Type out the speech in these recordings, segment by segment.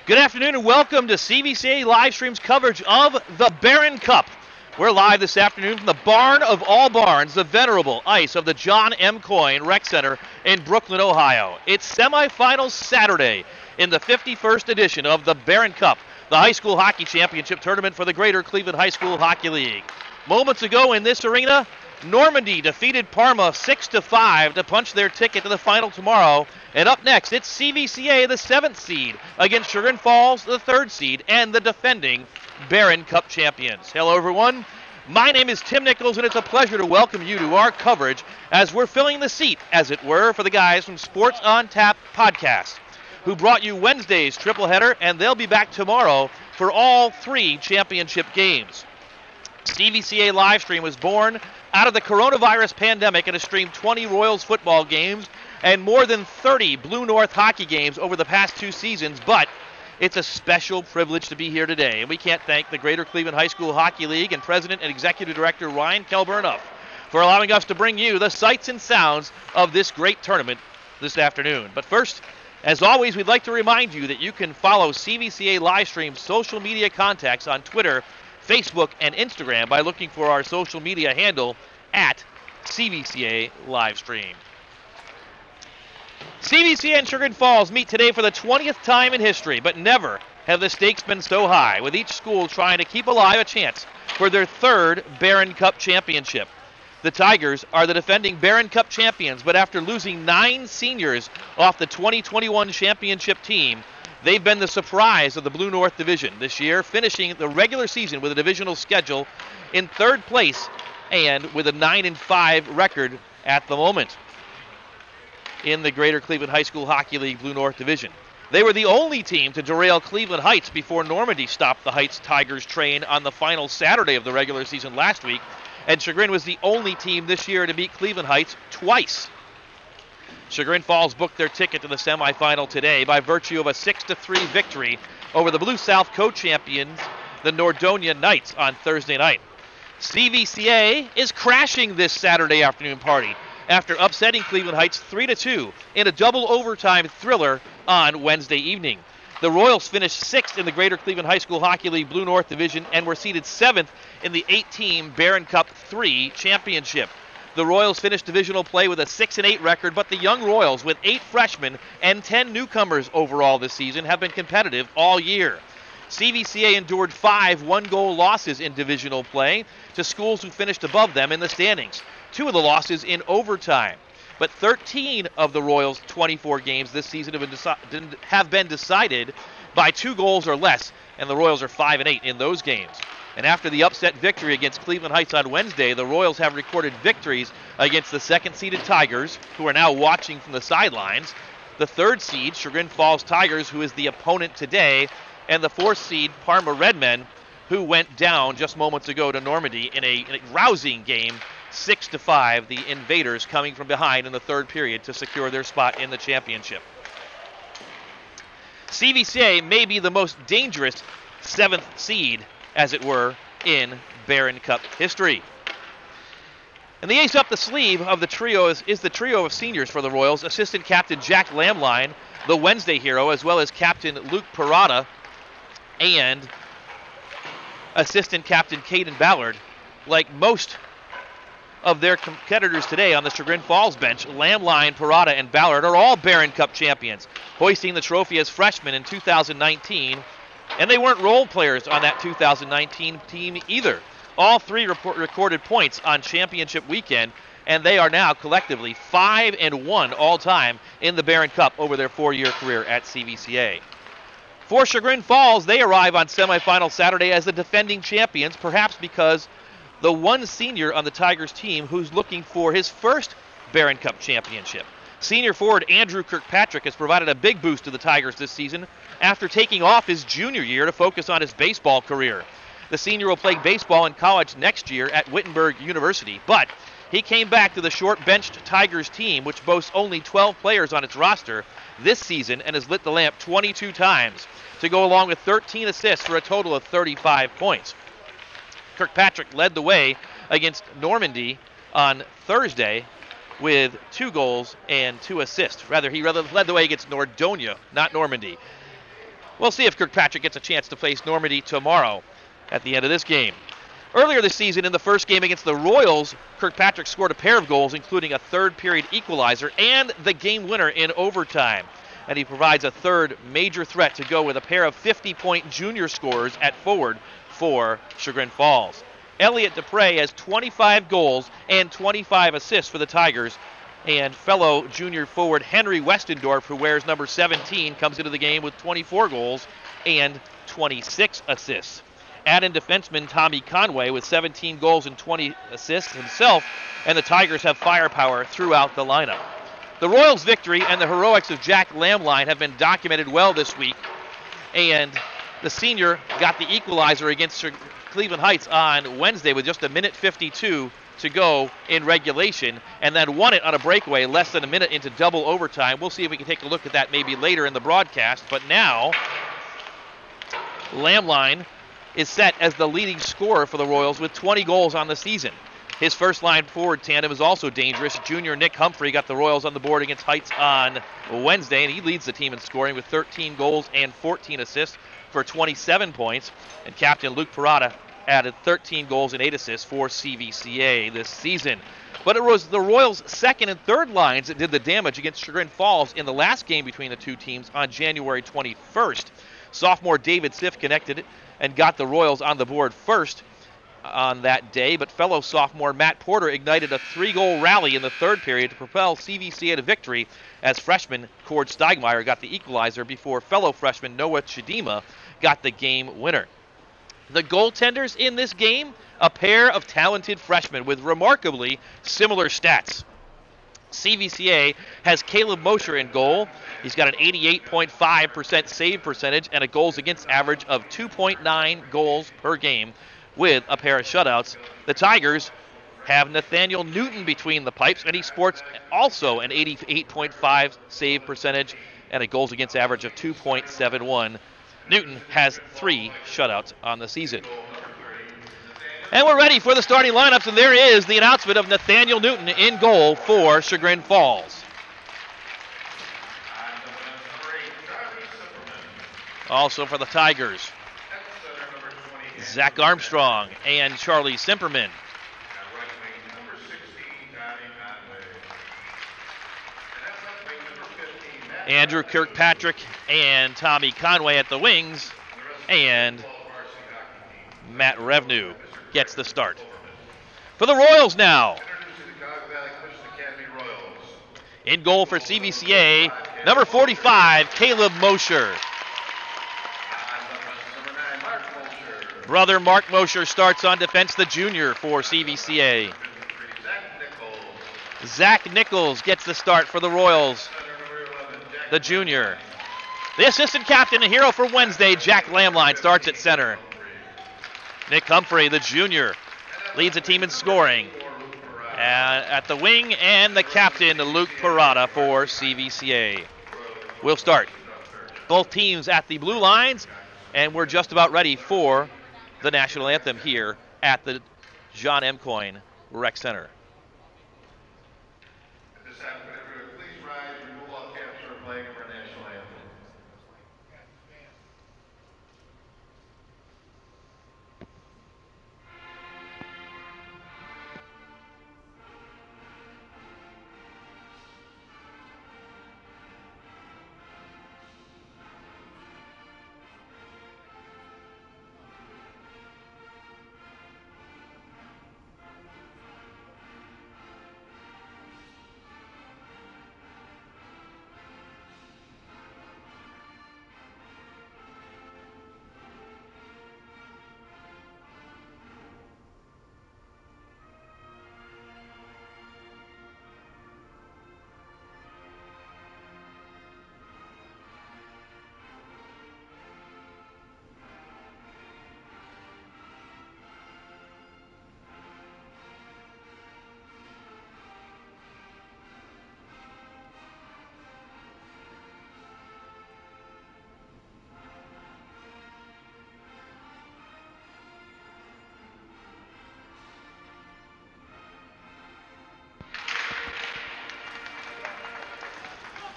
Good afternoon and welcome to CVCA live streams coverage of the Barron Cup. We're live this afternoon from the barn of all barns, the venerable ice of the John M. Coyne Rec Center in Brooklyn, Ohio. It's semifinal Saturday in the 51st edition of the Barron Cup, the high school hockey championship tournament for the Greater Cleveland High School Hockey League. Moments ago in this arena, Normandy defeated Parma 6-5 to punch their ticket to the final tomorrow. And up next, it's CVCA, the 7th seed, against Chagrin Falls, the 3rd seed, and the defending Barron Cup champions. Hello, everyone. My name is Tim Nichols, and it's a pleasure to welcome you to our coverage as we're filling the seat, as it were, for the guys from Sports on Tap podcast, who brought you Wednesday's tripleheader, and they'll be back tomorrow for all 3 championship games. CVCA Livestream was born out of the coronavirus pandemic and has streamed 20 Royals football games and more than 30 Blue North hockey games over the past 2 seasons, but it's a special privilege to be here today, and we can't thank the Greater Cleveland High School Hockey League and President and Executive Director Ryan Kelber enough for allowing us to bring you the sights and sounds of this great tournament this afternoon. But first, as always, we'd like to remind you that you can follow CVCA Livestream's social media contacts on Twitter, Facebook, and Instagram by looking for our social media handle at CVCA Livestream. CVCA and Chagrin Falls meet today for the 20th time in history, but never have the stakes been so high, with each school trying to keep alive a chance for their 3rd Barron Cup championship. The Tigers are the defending Barron Cup champions, but after losing 9 seniors off the 2021 championship team, they've been the surprise of the Blue North Division this year, finishing the regular season with a divisional schedule in 3rd place and with a 9-5 record at the moment in the Greater Cleveland High School Hockey League Blue North Division. They were the only team to derail Cleveland Heights before Normandy stopped the Heights Tigers train on the final Saturday of the regular season last week, and Chagrin was the only team this year to beat Cleveland Heights twice. Chagrin Falls booked their ticket to the semifinal today by virtue of a 6-3 victory over the Blue South co-champions, the Nordonia Knights, on Thursday night. CVCA is crashing this Saturday afternoon party after upsetting Cleveland Heights 3-2 in a double overtime thriller on Wednesday evening. The Royals finished 6th in the Greater Cleveland High School Hockey League Blue North Division and were seeded 7th in the 8-team Barron Cup 3 championship. The Royals finished divisional play with a 6-8 record, but the young Royals, with 8 freshmen and 10 newcomers overall this season, have been competitive all year. CVCA endured 5 one-goal losses in divisional play to schools who finished above them in the standings. 2 of the losses in overtime. But 13 of the Royals' 24 games this season have been decided by 2 goals or less, and the Royals are 5-8 in those games. And after the upset victory against Cleveland Heights on Wednesday, the Royals have recorded victories against the 2nd-seeded Tigers, who are now watching from the sidelines, the 3rd seed Chagrin Falls Tigers, who is the opponent today, and the 4th seed Parma Redmen, who went down just moments ago to Normandy in a rousing game, 6-5, the Invaders coming from behind in the 3rd period to secure their spot in the championship. CVCA may be the most dangerous 7th seed, as it were, in Barron Cup history. And the ace up the sleeve of the trio is the trio of seniors for the Royals, assistant captain Jack Lamline, the Wednesday hero, as well as captain Luke Parada and assistant captain Caden Ballard. Like most of their competitors today on the Chagrin Falls bench, Lamline, Parada, and Ballard are all Barron Cup champions, hoisting the trophy as freshmen in 2019, and they weren't role players on that 2019 team either. All 3 recorded points on championship weekend, and they are now collectively 5-1 all-time in the Barron Cup over their 4-year career at CVCA. For Chagrin Falls, they arrive on semifinal Saturday as the defending champions, perhaps because the one senior on the Tigers team who's looking for his first Barron Cup championship. Senior forward Andrew Kirkpatrick has provided a big boost to the Tigers this season after taking off his junior year to focus on his baseball career. The senior will play baseball in college next year at Wittenberg University, but he came back to the short-benched Tigers team, which boasts only 12 players on its roster this season, and has lit the lamp 22 times to go along with 13 assists for a total of 35 points. Kirkpatrick led the way against Normandy on Thursday with 2 goals and 2 assists. Rather, he led the way against Nordonia, not Normandy. We'll see if Kirkpatrick gets a chance to face Normandy tomorrow at the end of this game. Earlier this season, in the first game against the Royals, Kirkpatrick scored a pair of goals, including a third-period equalizer and the game winner in overtime. And he provides a third major threat to go with a pair of 50-point junior scorers at forward for Chagrin Falls. Elliot Dupre has 25 goals and 25 assists for the Tigers. And fellow junior forward Henry Westendorf, who wears number 17, comes into the game with 24 goals and 26 assists. Add-in defenseman Tommy Conway with 17 goals and 20 assists himself, and the Tigers have firepower throughout the lineup. The Royals' victory and the heroics of Jack Lamline have been documented well this week, and the senior got the equalizer against Cleveland Heights on Wednesday with just a minute 52 to go in regulation, and then won it on a breakaway less than a minute into double overtime. We'll see if we can take a look at that maybe later in the broadcast, but now Lamline is set as the leading scorer for the Royals with 20 goals on the season. His first line forward tandem is also dangerous. Junior Nick Humphrey got the Royals on the board against Heights on Wednesday, and he leads the team in scoring with 13 goals and 14 assists for 27 points. And captain Luke Parada added 13 goals and 8 assists for CVCA this season. But it was the Royals' second and third lines that did the damage against Chagrin Falls in the last game between the two teams on January 21st. Sophomore David Siff connected and got the Royals on the board first on that day, but fellow sophomore Matt Porter ignited a 3-goal rally in the third period to propel CVCA to victory as freshman Cord Steigmeyer got the equalizer before fellow freshman Noah Chidima got the game winner. The goaltenders in this game, a pair of talented freshmen with remarkably similar stats. CVCA has Caleb Mosher in goal. He's got an 88.5% save percentage and a goals against average of 2.9 goals per game with a pair of shutouts. The Tigers have Nathaniel Newton between the pipes, and he sports also an 88.5 save percentage and a goals against average of 2.71. Newton has 3 shutouts on the season. And we're ready for the starting lineups, and there is the announcement of Nathaniel Newton in goal for Chagrin Falls. Also for the Tigers, Zach Armstrong and Charlie Simperman. Andrew Kirkpatrick and Tommy Conway at the wings, and Matt Revenu gets the start. For the Royals now, in goal for CVCA, number 45, Caleb Mosher. Brother Mark Mosher starts on defense, the junior for CVCA. Zach Nichols gets the start for the Royals, the junior. The assistant captain and hero for Wednesday, Jack Lamline, starts at center. Nick Humphrey, the junior, leads the team in scoring. At the wing, and the captain, Luke Parada for CVCA. We'll start both teams at the blue lines, and we're just about ready for the national anthem here at the John M. Coyne Rec Center.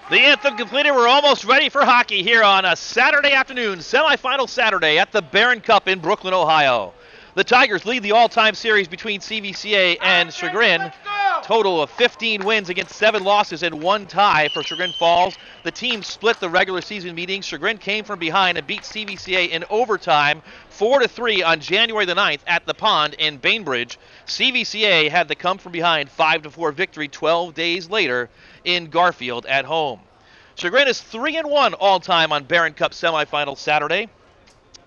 The anthem completed. We're almost ready for hockey here on a Saturday afternoon, semifinal Saturday at the Barron Cup in Brooklyn, Ohio. The Tigers lead the all-time series between CVCA and Chagrin. Total of 15 wins against 7 losses and 1 tie for Chagrin Falls. The team split the regular season meetings. Chagrin came from behind and beat CVCA in overtime 4-3 on January the 9th at the Pond in Bainbridge. CVCA had the come from behind 5-4 victory 12 days later in Garfield at home. Chagrin is 3-1 all-time on Barron Cup semifinal Saturday,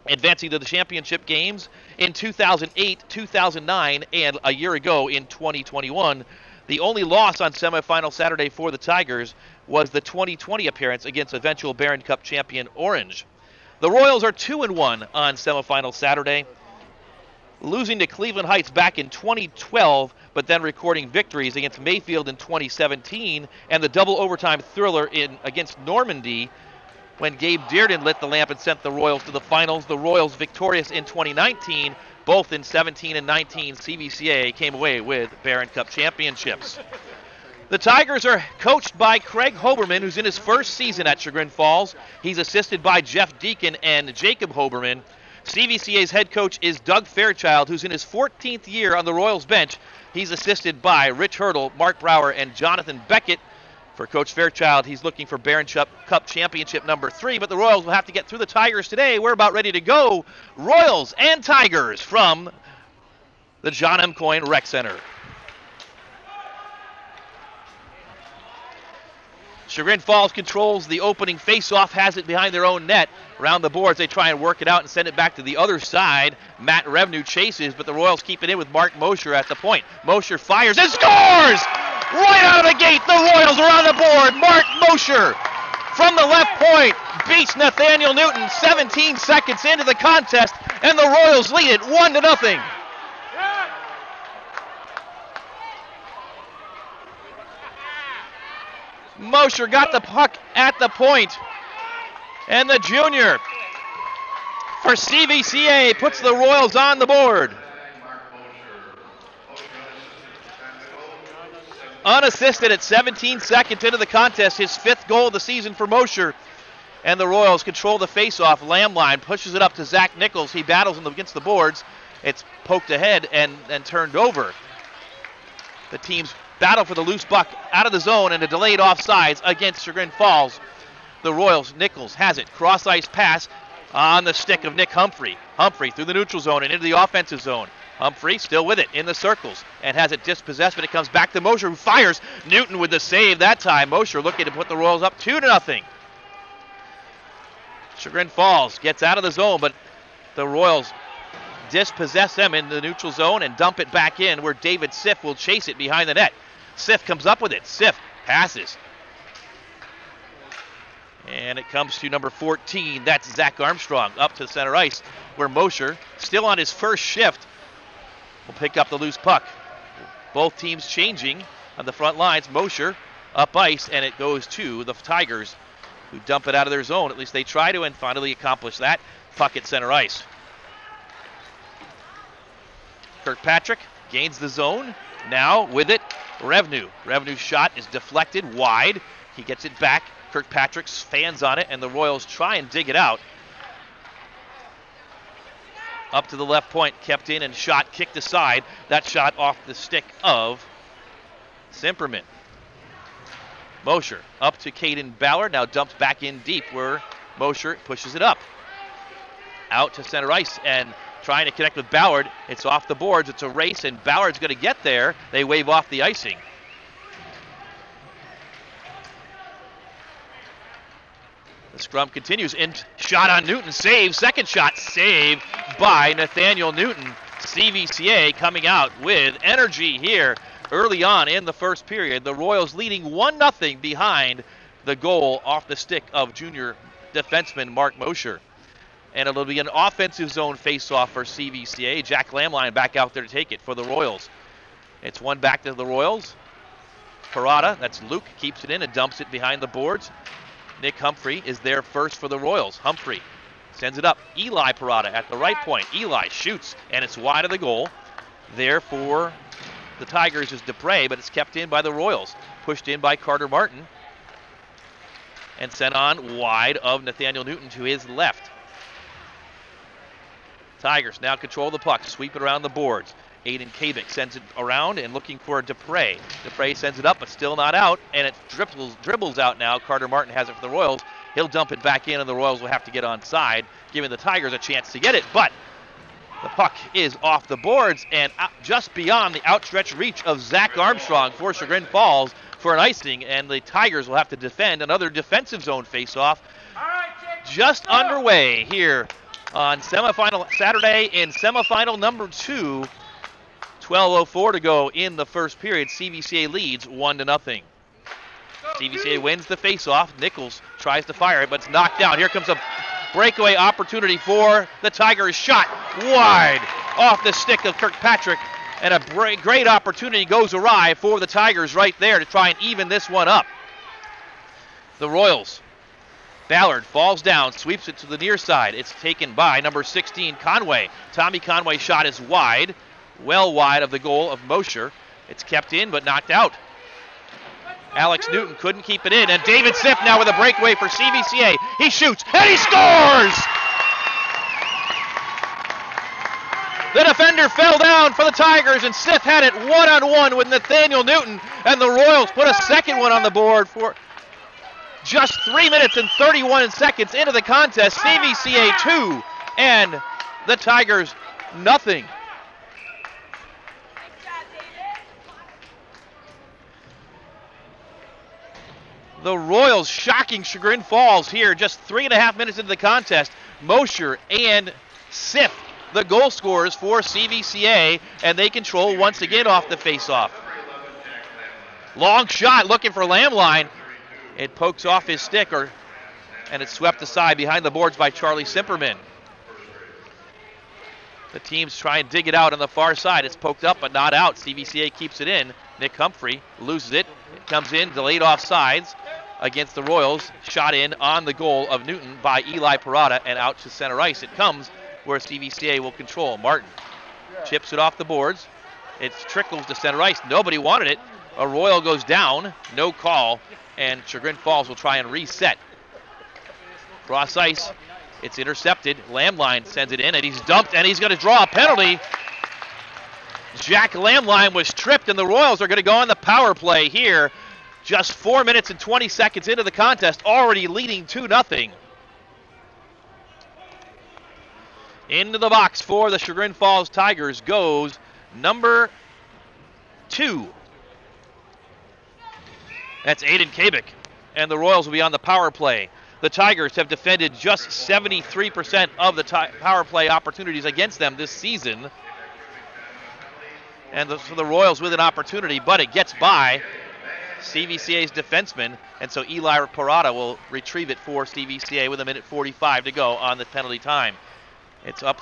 advancing to the championship games in 2008, 2009, and a year ago in 2021. The only loss on semifinal Saturday for the Tigers was the 2020 appearance against eventual Barron Cup champion Orange. The Royals are 2-1 on semifinal Saturday, losing to Cleveland Heights back in 2012, but then recording victories against Mayfield in 2017 and the double overtime thriller against Normandy when Gabe Dearden lit the lamp and sent the Royals to the finals. The Royals victorious in 2019, both in 17 and 19. CVCA came away with Barron Cup championships. The Tigers are coached by Craig Hoberman, who's in his first season at Chagrin Falls. He's assisted by Jeff Deacon and Jacob Hoberman. CVCA's head coach is Doug Fairchild, who's in his 14th year on the Royals bench. He's assisted by Rich Hurdle, Mark Brower, and Jonathan Beckett. For Coach Fairchild, he's looking for Barron Cup championship number 3, but the Royals will have to get through the Tigers today. We're about ready to go. Royals and Tigers from the John M. Coyne Rec Center. Chagrin Falls controls the opening face-off, has it behind their own net. Around the boards, they try and work it out and send it back to the other side. Matt Revenue chases, but the Royals keep it in with Mark Mosher at the point. Mosher fires and scores! Right out of the gate, the Royals are on the board. Mark Mosher from the left point beats Nathaniel Newton 17 seconds into the contest, and the Royals lead it 1-0. Mosher got the puck at the point, and the junior for CVCA puts the Royals on the board. Unassisted at 17 seconds into the contest, his 5th goal of the season for Mosher. And the Royals control the faceoff. Lamline pushes it up to Zach Nichols. He battles him against the boards. It's poked ahead and turned over. The teams battle for the loose puck out of the zone and a delayed offsides against Chagrin Falls. The Royals, Nichols has it. Cross-ice pass on the stick of Nick Humphrey. Humphrey through the neutral zone and into the offensive zone. Humphrey still with it in the circles and has it dispossessed, but it comes back to Mosher, who fires. Newton with the save that time. Mosher looking to put the Royals up 2-0. Chagrin Falls gets out of the zone, but the Royals dispossess them in the neutral zone and dump it back in where David Siff will chase it behind the net. Siff comes up with it. Siff passes. And it comes to number 14. That's Zach Armstrong up to center ice where Mosher, still on his first shift, will pick up the loose puck. Both teams changing on the front lines. Mosher up ice, and it goes to the Tigers, who dump it out of their zone. At least they try to and finally accomplish that. Puck at center ice. Kirkpatrick gains the zone. Now with it, Revenue. Revenue's shot is deflected wide. He gets it back. Kirkpatrick fans on it, and the Royals try and dig it out. Up to the left point, kept in and shot, kicked aside. That shot off the stick of Simperman. Mosher up to Caden Ballard, now dumped back in deep where Mosher pushes it up. Out to center ice and trying to connect with Ballard. It's off the boards, it's a race, and Ballard's going to get there. They wave off the icing. The scrum continues, and shot on Newton, save, second shot, saved by Nathaniel Newton. CVCA coming out with energy here early on in the first period. The Royals leading 1-0 behind the goal off the stick of junior defenseman Mark Mosher. And it'll be an offensive zone face-off for CVCA. Jack Lamline back out there to take it for the Royals. It's one back to the Royals. Parada, that's Luke, keeps it in and dumps it behind the boards. Nick Humphrey is there first for the Royals. Humphrey sends it up. Eli Parada at the right point. Eli shoots, and it's wide of the goal. There for the Tigers is Dupre, but it's kept in by the Royals. Pushed in by Carter Martin. and sent on wide of Nathaniel Newton to his left. Tigers now control the puck, sweep it around the boards. Aiden Kabik sends it around and looking for Dupre. Dupre sends it up, but still not out, and it dribbles out now. Carter Martin has it for the Royals. He'll dump it back in, and the Royals will have to get onside, giving the Tigers a chance to get it, but the puck is off the boards and just beyond the outstretched reach of Zach Armstrong for Chagrin Falls for an icing, and the Tigers will have to defend another defensive zone faceoff. Just underway here on semifinal Saturday in semifinal number 2. 12:04 to go in the first period. CVCA leads 1-0. CVCA wins the faceoff. Nichols tries to fire it, but it's knocked down. Here comes a breakaway opportunity for the Tigers. Shot wide off the stick of Kirkpatrick, and a great opportunity goes awry for the Tigers right there to try and even this one up. The Royals. Ballard falls down, sweeps it to the near side. It's taken by number 16, Conway. Tommy Conway's shot is wide, well wide of the goal of Mosher. It's kept in but knocked out. Alex Newton couldn't keep it in, and David Siff now with a breakaway for CVCA. He shoots, and he scores! The defender fell down for the Tigers, and Siff had it one-on-one with Nathaniel Newton, and the Royals put a second one on the board for just 3 minutes and 31 seconds into the contest. CVCA 2 and the Tigers nothing. The Royals shocking Chagrin Falls here just 3.5 minutes into the contest. Mosher and Siff, the goal scorers for CVCA, and they control once again off the faceoff. Long shot looking for Lamline. It pokes off his stick, and it's swept aside behind the boards by Charlie Simperman. The teams try and dig it out on the far side. It's poked up but not out. CVCA keeps it in. Nick Humphrey loses it. It comes in, delayed offsides against the Royals. Shot in on the goal of Newton by Eli Parada and out to center ice. It comes where CVCA will control. Martin chips it off the boards. It trickles to center ice. Nobody wanted it. A Royal goes down. No call. And Chagrin Falls will try and reset. Cross ice. It's intercepted. Lamline sends it in, and he's dumped, and he's going to draw a penalty. Jack Lamline was tripped, and the Royals are going to go on the power play here. Just 4 minutes and 20 seconds into the contest, already leading 2-0. Into the box for the Chagrin Falls Tigers goes number 2. That's Aiden Kabik, and the Royals will be on the power play. The Tigers have defended just 73% of the power play opportunities against them this season. And so the Royals with an opportunity, but it gets by CVCA's defenseman, and so Eli Parada will retrieve it for CVCA with 1:45 to go on the penalty time. It's up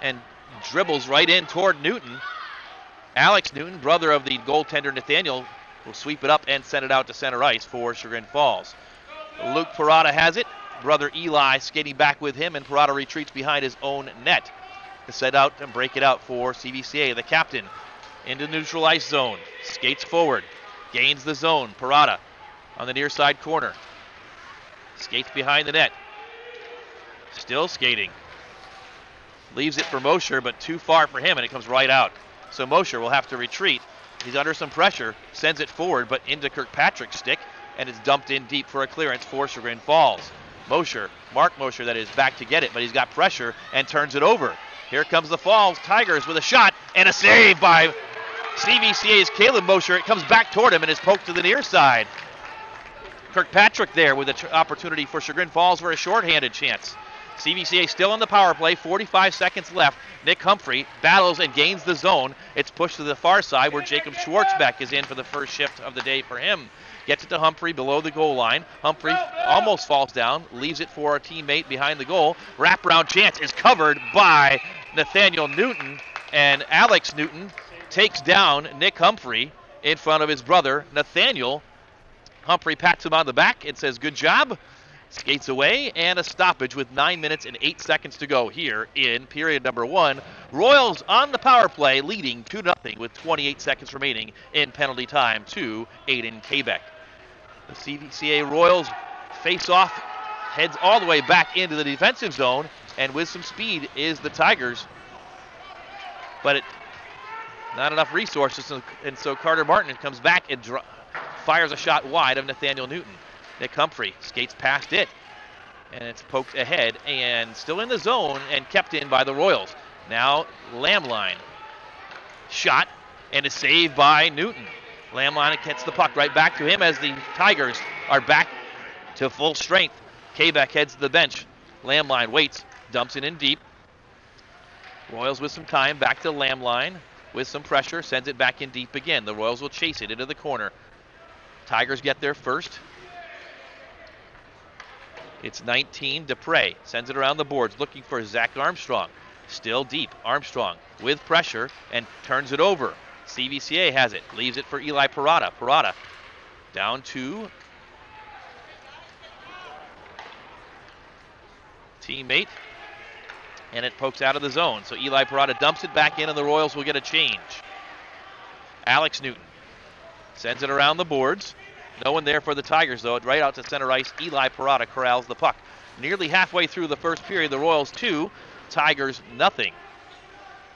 and dribbles right in toward Newton. Alex Newton, brother of the goaltender Nathaniel, will sweep it up and send it out to center ice for Chagrin Falls. Luke Parada has it. Brother Eli skating back with him, and Parada retreats behind his own net to set out and break it out for CVCA. The captain into neutral ice zone, skates forward, gains the zone. Parada on the near side corner, skates behind the net, still skating. Leaves it for Mosher, but too far for him, and it comes right out. So Mosher will have to retreat. He's under some pressure, sends it forward, but into Kirkpatrick's stick, and it's dumped in deep for a clearance for Chagrin Falls. Mosher, Mark Mosher that is, back to get it, but he's got pressure and turns it over. Here comes the Falls Tigers with a shot and a save by CVCA's Caleb Mosher. It comes back toward him and is poked to the near side. Kirkpatrick there with an opportunity for Chagrin Falls for a shorthanded chance. CVCA still on the power play, 45 seconds left. Nick Humphrey battles and gains the zone. It's pushed to the far side where Jacob Schwartzbeck is in for the first shift of the day for him. Gets it to Humphrey below the goal line. Humphrey almost falls down, leaves it for a teammate behind the goal. Wraparound chance is covered by Nathaniel Newton, and Alex Newton takes down Nick Humphrey in front of his brother Nathaniel. Humphrey pats him on the back and says, "Good job." Skates away, and a stoppage with 9 minutes and 8 seconds to go here in period number 1. Royals on the power play, leading 2-0 with 28 seconds remaining in penalty time to Aiden Kabik. The CVCA Royals face-off heads all the way back into the defensive zone, and with some speed is the Tigers. But not enough resources, and so Carter Martin comes back and fires a shot wide of Nathaniel Newton. Nick Humphrey skates past it, and it's poked ahead and still in the zone and kept in by the Royals. Now Lamline. Shot and a save by Newton. Lamline gets the puck right back to him as the Tigers are back to full strength. Quebec heads to the bench. Lamline waits, dumps it in deep. Royals with some time, back to Lamline with some pressure, sends it back in deep again. The Royals will chase it into the corner. Tigers get there first. It's 19, Dupre sends it around the boards looking for Zach Armstrong. Still deep, Armstrong with pressure and turns it over. CVCA has it, leaves it for Eli Parada. Parada down to teammate, and it pokes out of the zone. So Eli Parada dumps it back in, and the Royals will get a change. Alex Newton sends it around the boards. No one there for the Tigers, though. Right out to center ice. Eli Parada corrals the puck. Nearly halfway through the first period, the Royals 2, Tigers nothing.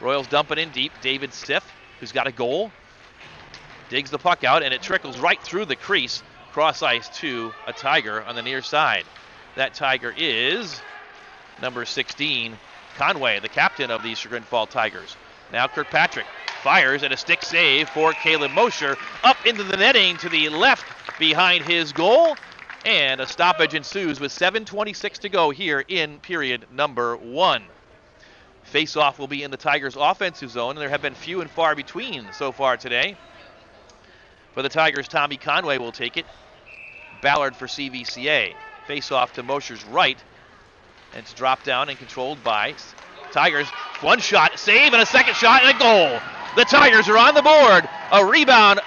Royals dump it in deep. David Siff, who's got a goal, digs the puck out, and it trickles right through the crease, cross ice to a Tiger on the near side. That Tiger is number 16, Conway, the captain of the Chagrin Fall Tigers. Now Kirkpatrick fires at a stick save for Caleb Mosher. Up into the netting to the left behind his goal. And a stoppage ensues with 7:26 to go here in period number 1. Face-off will be in the Tigers' offensive zone, and there have been few and far between so far today. For the Tigers, Tommy Conway will take it. Ballard for CVCA. Face-off to Mosher's right. And it's dropped down and controlled by Tigers. One shot, save, and a second shot, and a goal. The Tigers are on the board. A rebound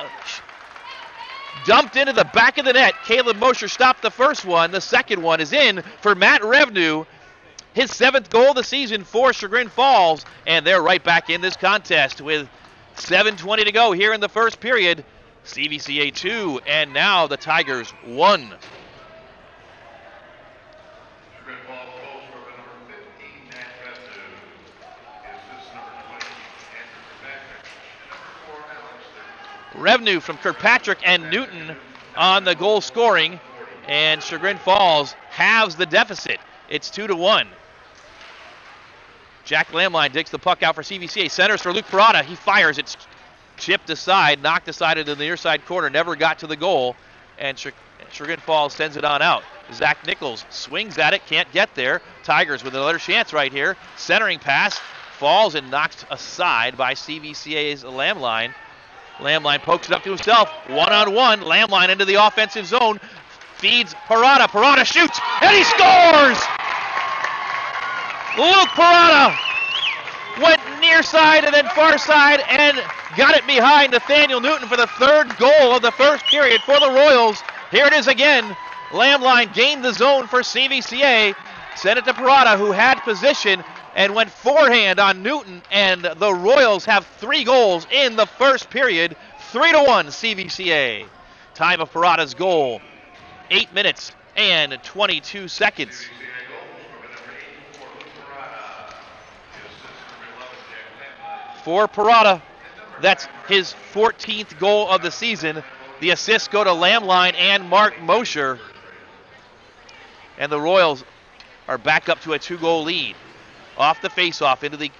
dumped into the back of the net. Caleb Mosher stopped the first one. The second one is in for Matt Revenue. His 7th goal of the season for Chagrin Falls. And they're right back in this contest with 7:20 to go here in the first period. CVCA 2, and now the Tigers 1. Revenue from Kirkpatrick and Newton on the goal scoring, and Chagrin Falls halves the deficit. It's 2-1. Jack Lamline digs the puck out for CVCA. Centers for Luke Parada. He fires. It's chipped aside, knocked aside into the near side corner, never got to the goal, and Chagrin Falls sends it on out. Zach Nichols swings at it, can't get there. Tigers with another chance right here. Centering pass falls and knocked aside by CVCA's Lamline. Lamline pokes it up to himself. One-on-one. Lamline into the offensive zone. Feeds Parada. Parada shoots, and he scores! Luke Parada went near side and then far side and got it behind Nathaniel Newton for the 3rd goal of the first period for the Royals. Here it is again. Lamline gained the zone for CVCA. Sent it to Parada, who had position and went forehand on Newton, and the Royals have 3 goals in the first period. 3-1 CVCA. Time of Parada's goal, 8 minutes and 22 seconds. For Parada, that's his 14th goal of the season. The assists go to Lamline and Mark Mosher. And the Royals are back up to a 2-goal lead. Off the face-off into the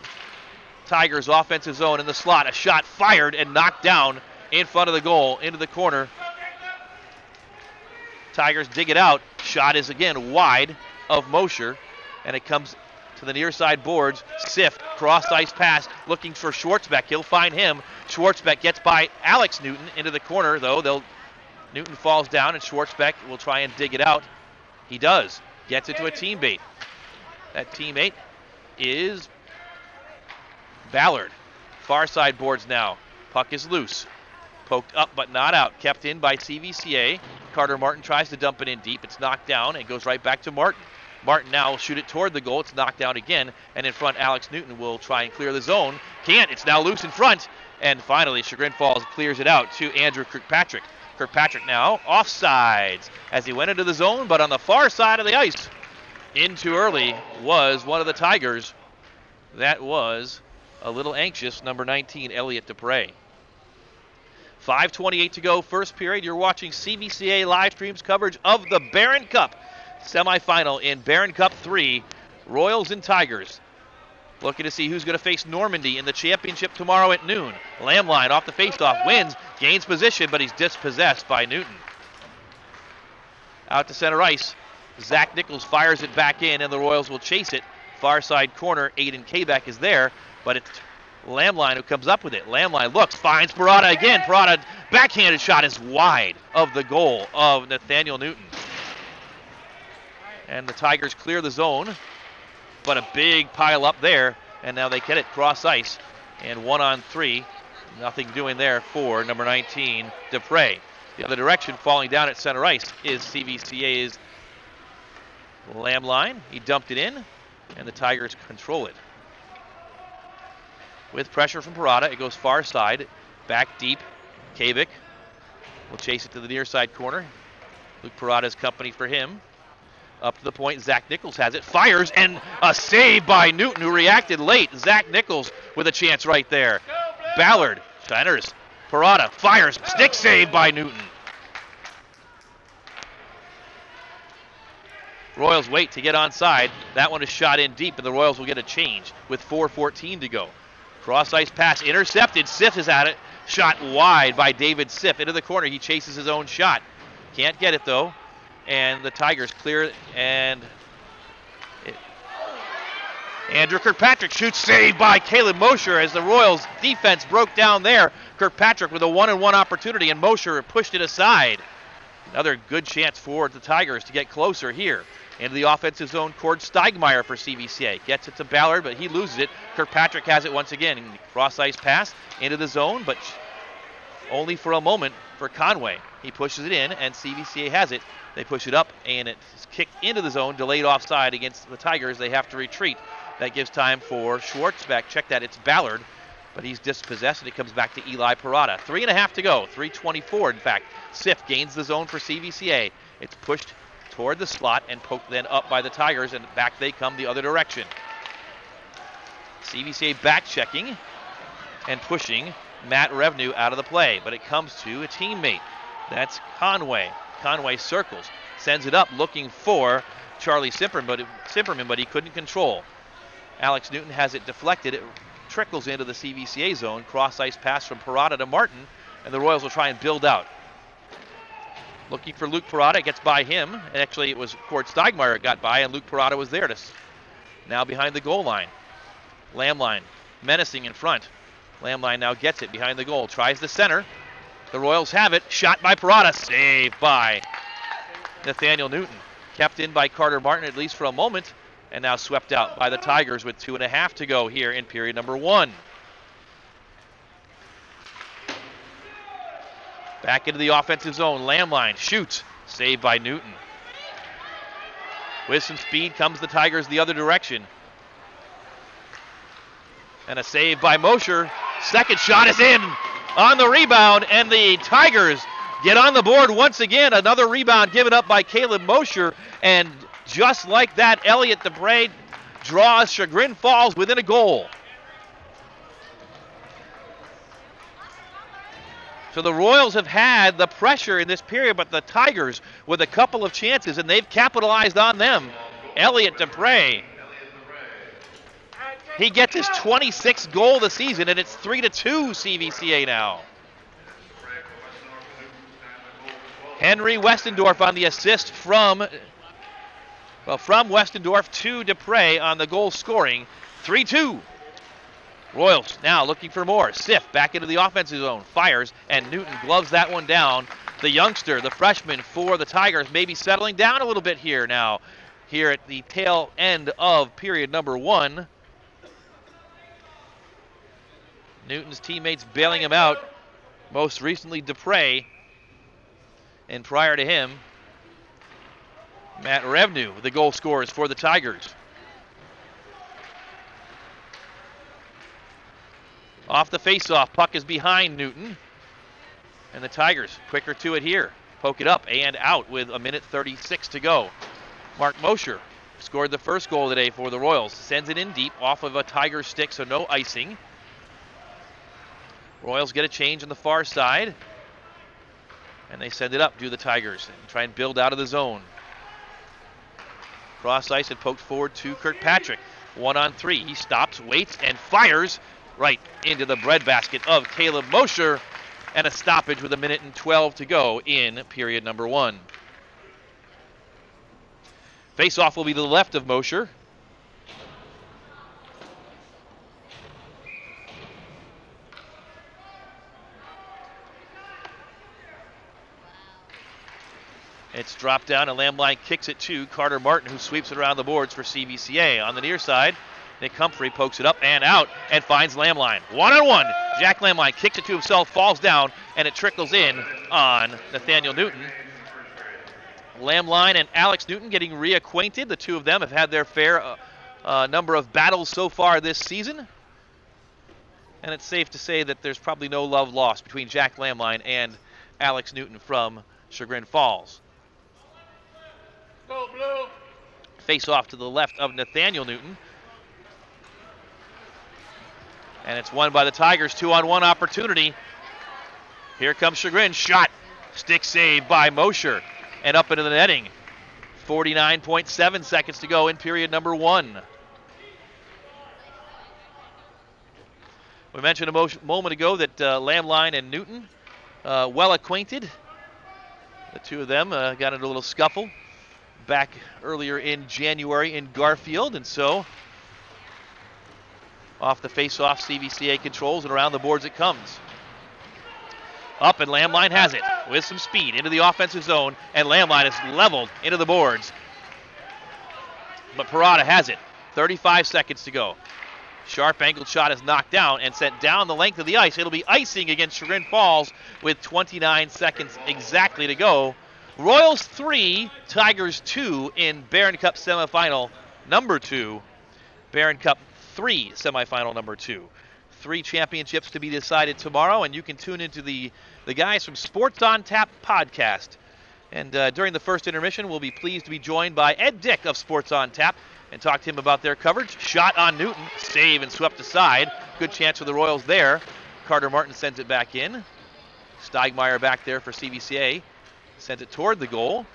Tigers' offensive zone in the slot. A shot fired and knocked down in front of the goal, into the corner. Tigers dig it out. Shot is again wide of Mosher, and it comes to the near side boards. Sift, cross-ice pass, looking for Schwartzbeck. He'll find him. Schwartzbeck gets by Alex Newton into the corner, though. Newton falls down, and Schwartzbeck will try and dig it out. He does. Gets it to a teammate. That teammate is Ballard. Far side boards now. Puck is loose. Poked up but not out. Kept in by CVCA. Carter Martin tries to dump it in deep. It's knocked down and goes right back to Martin. Martin now will shoot it toward the goal. It's knocked down again. And in front, Alex Newton will try and clear the zone. Can't. It's now loose in front. And finally, Chagrin Falls clears it out to Andrew Kirkpatrick. Kirkpatrick now offsides as he went into the zone, but on the far side of the ice. In too early was one of the Tigers. That was a little anxious, number 19, Elliot Dupre. 5:28 to go, first period. You're watching CVCA live streams coverage of the Barron Cup semifinal in Barron Cup 3, Royals and Tigers. Looking to see who's going to face Normandy in the championship tomorrow at noon. Lamline off the faceoff, wins, gains position, but he's dispossessed by Newton. Out to center ice, Zach Nichols fires it back in, and the Royals will chase it. Far side corner, Aiden Kabek is there, but it's Lamline who comes up with it. Lamline looks, finds Parada again. Parada backhanded shot is wide of the goal of Nathaniel Newton. And the Tigers clear the zone, but a big pile up there, and now they get it cross ice, and 1-on-3. Nothing doing there for number 19, Dupre. The other direction, falling down at center ice, is CVCA's Lamline. He dumped it in, and the Tigers control it. With pressure from Parada, it goes far side, back deep. Kabik will chase it to the near side corner. Luke Parada's company for him. Up to the point, Zach Nichols has it, fires, and a save by Newton, who reacted late. Zach Nichols with a chance right there. Ballard, centers, Parada fires, stick save by Newton. Royals wait to get onside. That one is shot in deep, and the Royals will get a change with 4:14 to go. Cross ice pass intercepted. Siff is at it. Shot wide by David Siff into the corner. He chases his own shot. Can't get it though. And the Tigers clear it. And Andrew Kirkpatrick shoots, saved by Caleb Mosher as the Royals defense broke down there. Kirkpatrick with a 1-on-1 opportunity, and Mosher pushed it aside. Another good chance for the Tigers to get closer here. Into the offensive zone, Cord Steigmeyer for CVCA. Gets it to Ballard, but he loses it. Kirkpatrick has it once again. Cross ice pass into the zone, but only for a moment for Conway. He pushes it in, and CVCA has it. They push it up, and it's kicked into the zone, delayed offside against the Tigers. They have to retreat. That gives time for Schwartzbeck. Check that, it's Ballard, but he's dispossessed, and it comes back to Eli Parada. 3.5 to go, 3:24 in fact. Siff gains the zone for CVCA. It's pushed toward the slot and poked then up by the Tigers, and back they come the other direction. CVCA back checking and pushing Matt Revenue out of the play, but it comes to a teammate. That's Conway. Conway circles, sends it up looking for Charlie Simperman, but he couldn't control. Alex Newton has it deflected. It trickles into the CVCA zone. Cross ice pass from Parada to Martin, and the Royals will try and build out. Looking for Luke Parada, gets by him. And actually, it was Cord Steigmeyer got by, and Luke Parada was there to now behind the goal line. Lamline menacing in front. Lamline now gets it behind the goal, tries the center. The Royals have it, shot by Parada, saved by Nathaniel Newton. Kept in by Carter Martin at least for a moment, and now swept out by the Tigers with 2.5 to go here in period number 1. Back into the offensive zone, Lamline shoots, saved by Newton. With some speed comes the Tigers the other direction. And a save by Mosher. Second shot is in on the rebound, and the Tigers get on the board once again. Another rebound given up by Caleb Mosher, and just like that, Elliot Dupre draws. Chagrin falls within a goal. So the Royals have had the pressure in this period, but the Tigers with a couple of chances, and they've capitalized on them. Elliot Dupre, he gets his 26th goal of the season, and it's 3-2 CVCA now. Henry Westendorf on the assist from Westendorf to Dupre on the goal scoring. 3-2. Royals now looking for more. Siff back into the offensive zone, fires, and Newton gloves that one down. The youngster, the freshman for the Tigers, maybe settling down a little bit here now, here at the tail end of period number 1. Newton's teammates bailing him out, most recently Dupre, and prior to him, Matt Revenue, the goal scorers for the Tigers. Off the faceoff, puck is behind Newton. And the Tigers quicker to it here. Poke it up and out with 1:36 to go. Mark Mosher scored the first goal today for the Royals. Sends it in deep off of a Tiger stick, so no icing. Royals get a change on the far side. And they send it up to the Tigers and try and build out of the zone. Cross ice and poked forward to Kirkpatrick. 1-on-3. He stops, waits, and fires right into the breadbasket of Caleb Mosher. And a stoppage with 1:12 to go in period number 1. Face-off will be to the left of Mosher. It's dropped down and Lamline kicks it to Carter Martin, who sweeps it around the boards for CVCA. On the near side, Nick Humphrey pokes it up and out and finds Lamline. 1-on-1. Jack Lamline kicks it to himself, falls down, and it trickles in on Nathaniel Newton. Lamline and Alex Newton getting reacquainted. The two of them have had their fair number of battles so far this season. And it's safe to say that there's probably no love lost between Jack Lamline and Alex Newton from Chagrin Falls. Go blue. Face off to the left of Nathaniel Newton. And it's won by the Tigers. 2-on-1 opportunity. Here comes Chagrin. Shot. Stick save by Mosher. And up into the netting. 49.7 seconds to go in period number 1. We mentioned a moment ago that Lamline and Newton, well acquainted. The two of them got into a little scuffle back earlier in January in Garfield, and so off the face-off, CVCA controls, and around the boards it comes. Up, and Lamline has it with some speed into the offensive zone, and Lamline is leveled into the boards. But Parada has it. 35 seconds to go. Sharp angled shot is knocked down and sent down the length of the ice. It'll be icing against Chagrin Falls with 29 seconds exactly to go. Royals 3, Tigers 2 in Barron Cup semifinal number 2. Barron Cup 3 semifinal number 2. 3 championships to be decided tomorrow, and you can tune into the guys from Sports on Tap podcast. And during the first intermission, we'll be pleased to be joined by Ed Dick of Sports on Tap and talk to him about their coverage. Shot on Newton, save and swept aside. Good chance for the Royals there. Carter Martin sends it back in. Steigmeyer back there for CVCA. Sends it toward the goal.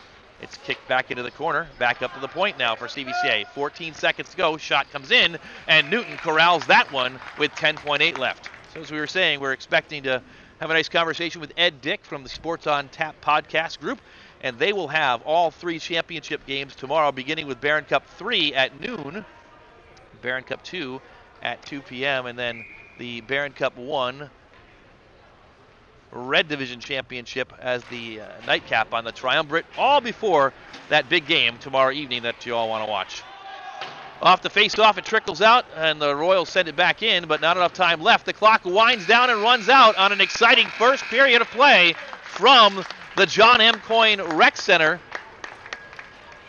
It's kicked back into the corner. Back up to the point now for CVCA. 14 seconds to go. Shot comes in, and Newton corrals that one with 10.8 left. So as we were saying, we're expecting to have a nice conversation with Ed Dick from the Sports on Tap podcast group, and they will have all 3 championship games tomorrow, beginning with Barron Cup 3 at noon, Barron Cup 2 at 2 p.m., and then the Barron Cup 1 Red Division Championship as the nightcap on the Triumvirate, all before that big game tomorrow evening that you all want to watch. Off the face-off, it trickles out, and the Royals send it back in, but not enough time left. The clock winds down and runs out on an exciting first period of play from the John M. Coyne Rec Center.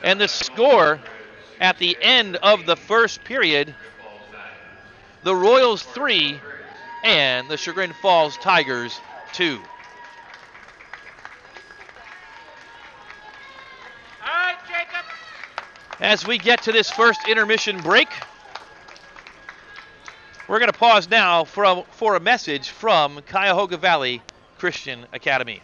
And the score at the end of the first period, the Royals 3 and the Chagrin Falls Tigers 2. All right, Jacob. As we get to this first intermission break, we're going to pause now for a message from Cuyahoga Valley Christian Academy.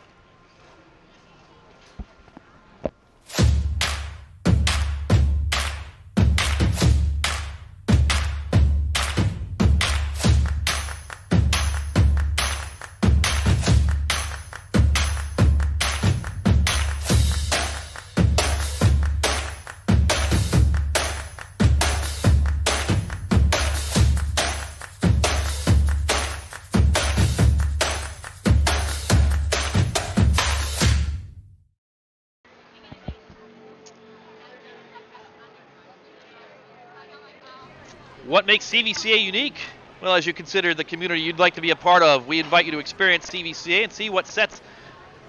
What makes CVCA unique? Well, as you consider the community you'd like to be a part of, we invite you to experience CVCA and see what sets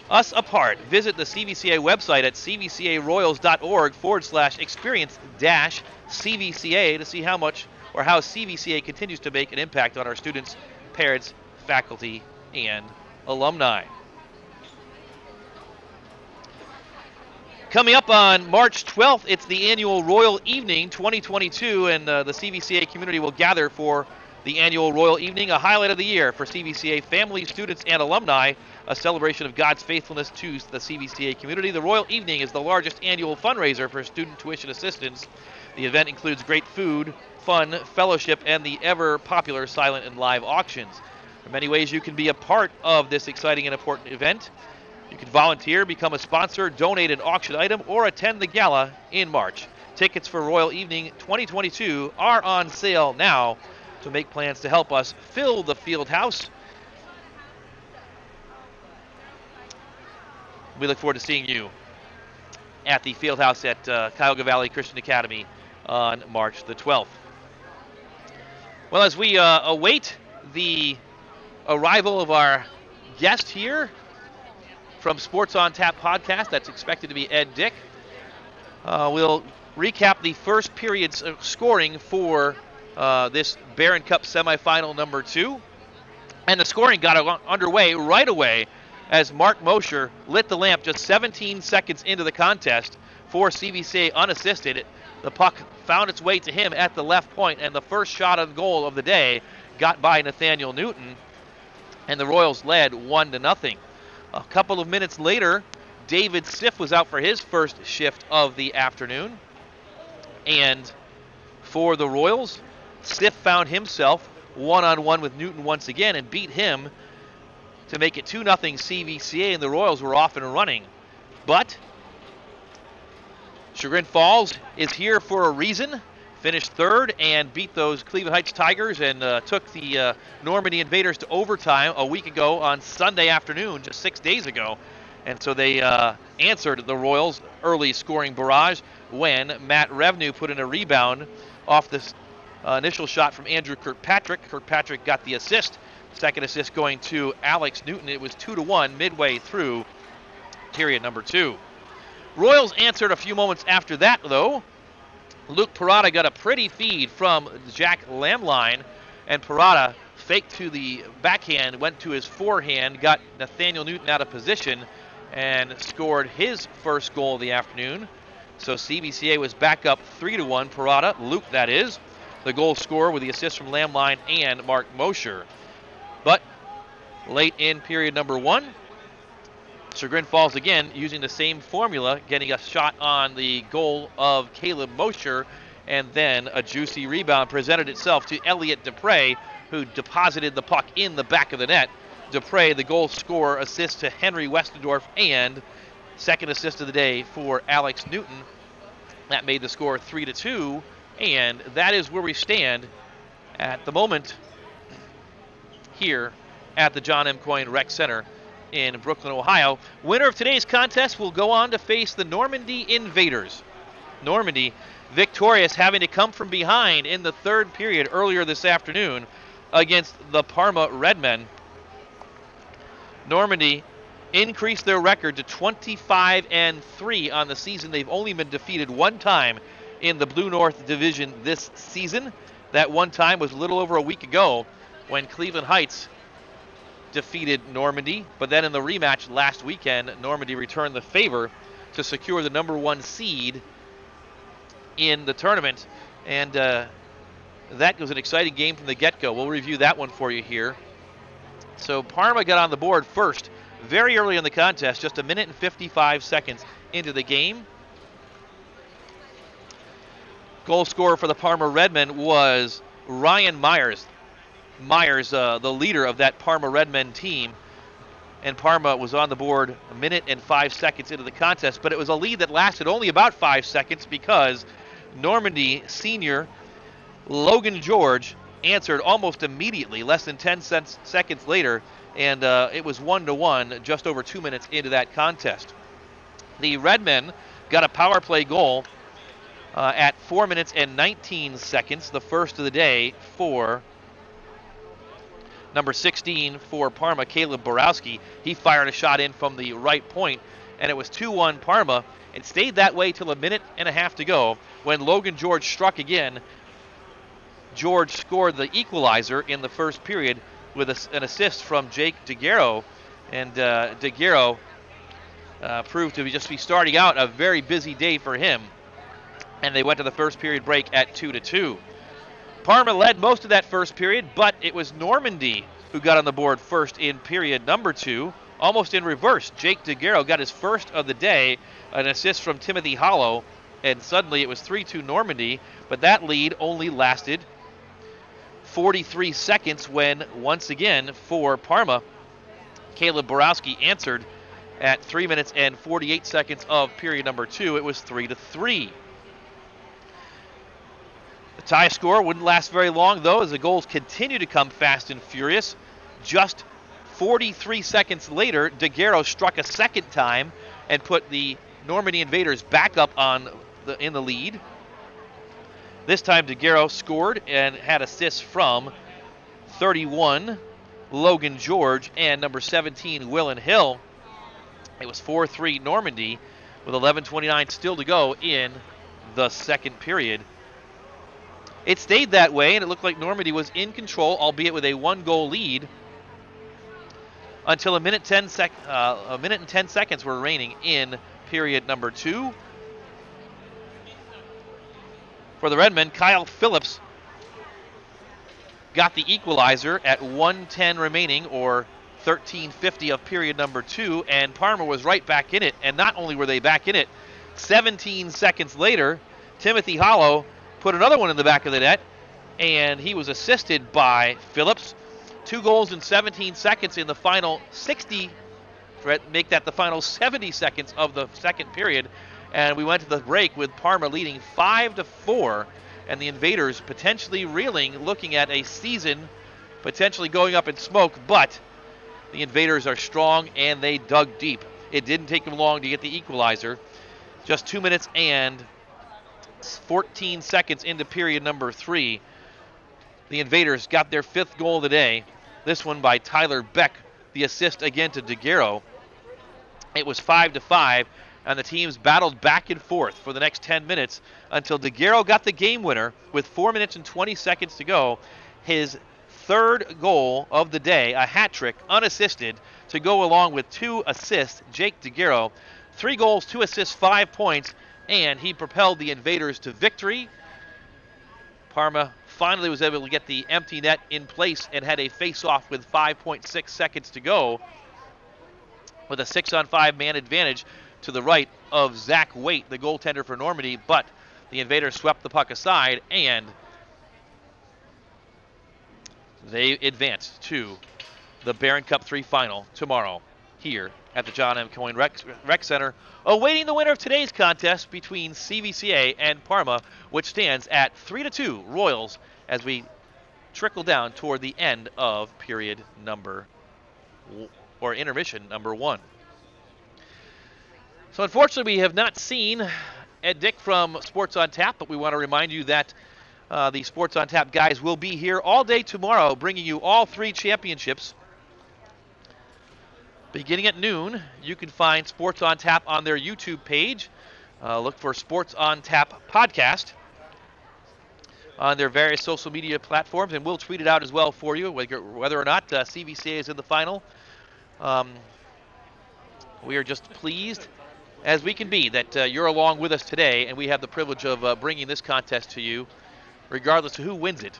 us apart. Visit the CVCA website at cvcaroyals.org/experience-CVCA to see how much or how CVCA continues to make an impact on our students, parents, faculty, and alumni. Coming up on March 12th, it's the annual Royal Evening 2022, and the CVCA community will gather for the annual Royal Evening, a highlight of the year for CVCA families, students, and alumni, a celebration of God's faithfulness to the CVCA community. The Royal Evening is the largest annual fundraiser for student tuition assistance. The event includes great food, fun, fellowship, and the ever-popular silent and live auctions. There are many ways you can be a part of this exciting and important event. You can volunteer, become a sponsor, donate an auction item, or attend the gala in March. Tickets for Royal Evening 2022 are on sale now, so make plans to help us fill the field house. We look forward to seeing you at the field house at Cuyahoga Valley Christian Academy on March the 12th. Well, as we await the arrival of our guest here from Sports on Tap podcast, that's expected to be Ed Dick, we'll recap the first period's scoring for this Barron Cup semifinal number 2. And the scoring got underway right away as Mark Mosher lit the lamp just 17 seconds into the contest for CVCA unassisted. The puck found its way to him at the left point, and the first shot on goal of the day got by Nathaniel Newton, and the Royals led 1-0. A couple of minutes later, David Stiff was out for his first shift of the afternoon. And for the Royals, Stiff found himself one-on-one with Newton once again and beat him to make it 2-0 CVCA, and the Royals were off and running. But Chagrin Falls is here for a reason. Finished third and beat those Cleveland Heights Tigers and took the Normandy Invaders to overtime a week ago on Sunday afternoon, just 6 days ago. And so they answered the Royals' early scoring barrage when Matt Revenue put in a rebound off this initial shot from Andrew Kirkpatrick. Kirkpatrick got the assist. Second assist going to Alex Newton. It was 2-1 midway through period number 2. Royals answered a few moments after that, though. Luke Parada got a pretty feed from Jack Lamline, and Parada faked to the backhand, went to his forehand, got Nathaniel Newton out of position, and scored his first goal of the afternoon. So CVCA was back up 3-1. Parada, Luke that is, the goal scorer with the assist from Lamline and Mark Mosher. But late in period number 1, Chagrin Falls again using the same formula, getting a shot on the goal of Caleb Mosher, and then a juicy rebound presented itself to Elliot Dupre, who deposited the puck in the back of the net. Dupre, the goal scorer, assist to Henry Westendorf, and second assist of the day for Alex Newton. That made the score 3-2, and that is where we stand at the moment here at the John M. Coyne Rec Center in Brooklyn, Ohio. Winner of today's contest will go on to face the Normandy Invaders. Normandy victorious, having to come from behind in the third period earlier this afternoon against the Parma Redmen. Normandy increased their record to 25-3 on the season. They've only been defeated one time in the Blue North Division this season. That one time was a little over a week ago when Cleveland Heights defeated Normandy, but then in the rematch last weekend, Normandy returned the favor to secure the number 1 seed in the tournament, and that was an exciting game from the get-go. We'll review that one for you here. So Parma got on the board first very early in the contest, just 1 minute and 55 seconds into the game. Goal scorer for the Parma Redmen was Ryan Myers. Myers, the leader of that Parma Redmen team, and Parma was on the board 1 minute and 5 seconds into the contest, but it was a lead that lasted only about 5 seconds because Normandy senior Logan George answered almost immediately, less than 10 seconds later, and it was 1-1 just over 2 minutes into that contest. The Redmen got a power play goal at 4 minutes and 19 seconds, the first of the day for number 16 for Parma, Caleb Borowski. He fired a shot in from the right point, and it was 2-1 Parma. It stayed that way till 1.5 minutes to go when Logan George struck again. George scored the equalizer in the first period with an assist from Jake DeGuero, and DeGuero proved to just be starting out a very busy day for him. And they went to the first period break at 2-2. Parma led most of that first period, but it was Normandy who got on the board first in period number 2, almost in reverse. Jake DeGuero got his first of the day, an assist from Timothy Hollow, and suddenly it was 3-2 Normandy, but that lead only lasted 43 seconds when, once again, for Parma, Caleb Borowski answered at 3 minutes and 48 seconds of period number 2. It was 3-3. The tie score wouldn't last very long, though, as the goals continue to come fast and furious. Just 43 seconds later, DeGuero struck a second time and put the Normandy Invaders back up in the lead. This time, DeGuero scored and had assists from 31, Logan George, and number 17, Willen Hill. It was 4-3 Normandy with 11:29 still to go in the second period. It stayed that way, and it looked like Normandy was in control, albeit with a 1-goal lead, until a minute and 10 seconds were remaining in period number 2. For the Redmen, Kyle Phillips got the equalizer at 1:10 remaining, or 13:50 of period number 2, and Parma was right back in it. And not only were they back in it, 17 seconds later, Timothy Hollow put another one in the back of the net, and he was assisted by Phillips. 2 goals in 17 seconds in the final 60, make that the final 70 seconds of the second period. And we went to the break with Parma leading 5-4, and the Invaders potentially reeling, looking at a season potentially going up in smoke, but the Invaders are strong and they dug deep. It didn't take them long to get the equalizer. Just 2 minutes and 14 seconds into period number 3, the Invaders got their 5th goal of the day. This one by Tyler Beck, the assist again to DeGuero. It was 5-5, and the teams battled back and forth for the next 10 minutes until DeGuero got the game winner with 4 minutes and 20 seconds to go. His 3rd goal of the day, a hat trick, unassisted, to go along with 2 assists. Jake DeGuero, 3 goals, 2 assists, 5 points, and he propelled the Invaders to victory. Parma finally was able to get the empty net in place and had a face-off with 5.6 seconds to go, with a 6-on-5 man advantage to the right of Zach Waite, the goaltender for Normandy, but the Invaders swept the puck aside, and they advanced to the Barron Cup 3 final tomorrow here at the John M. Coyne Rec Center, awaiting the winner of today's contest between CVCA and Parma, which stands at 3-2 Royals as we trickle down toward the end of period intermission number 1. So unfortunately, we have not seen Ed Dick from Sports on Tap, but we want to remind you that the Sports on Tap guys will be here all day tomorrow, bringing you all 3 championships. Beginning at noon, you can find Sports on Tap on their YouTube page. Look for Sports on Tap Podcast on their various social media platforms, and we'll tweet it out as well for you, whether or not CVCA is in the final. We are just pleased as we can be that you're along with us today, and we have the privilege of bringing this contest to you, regardless of who wins it.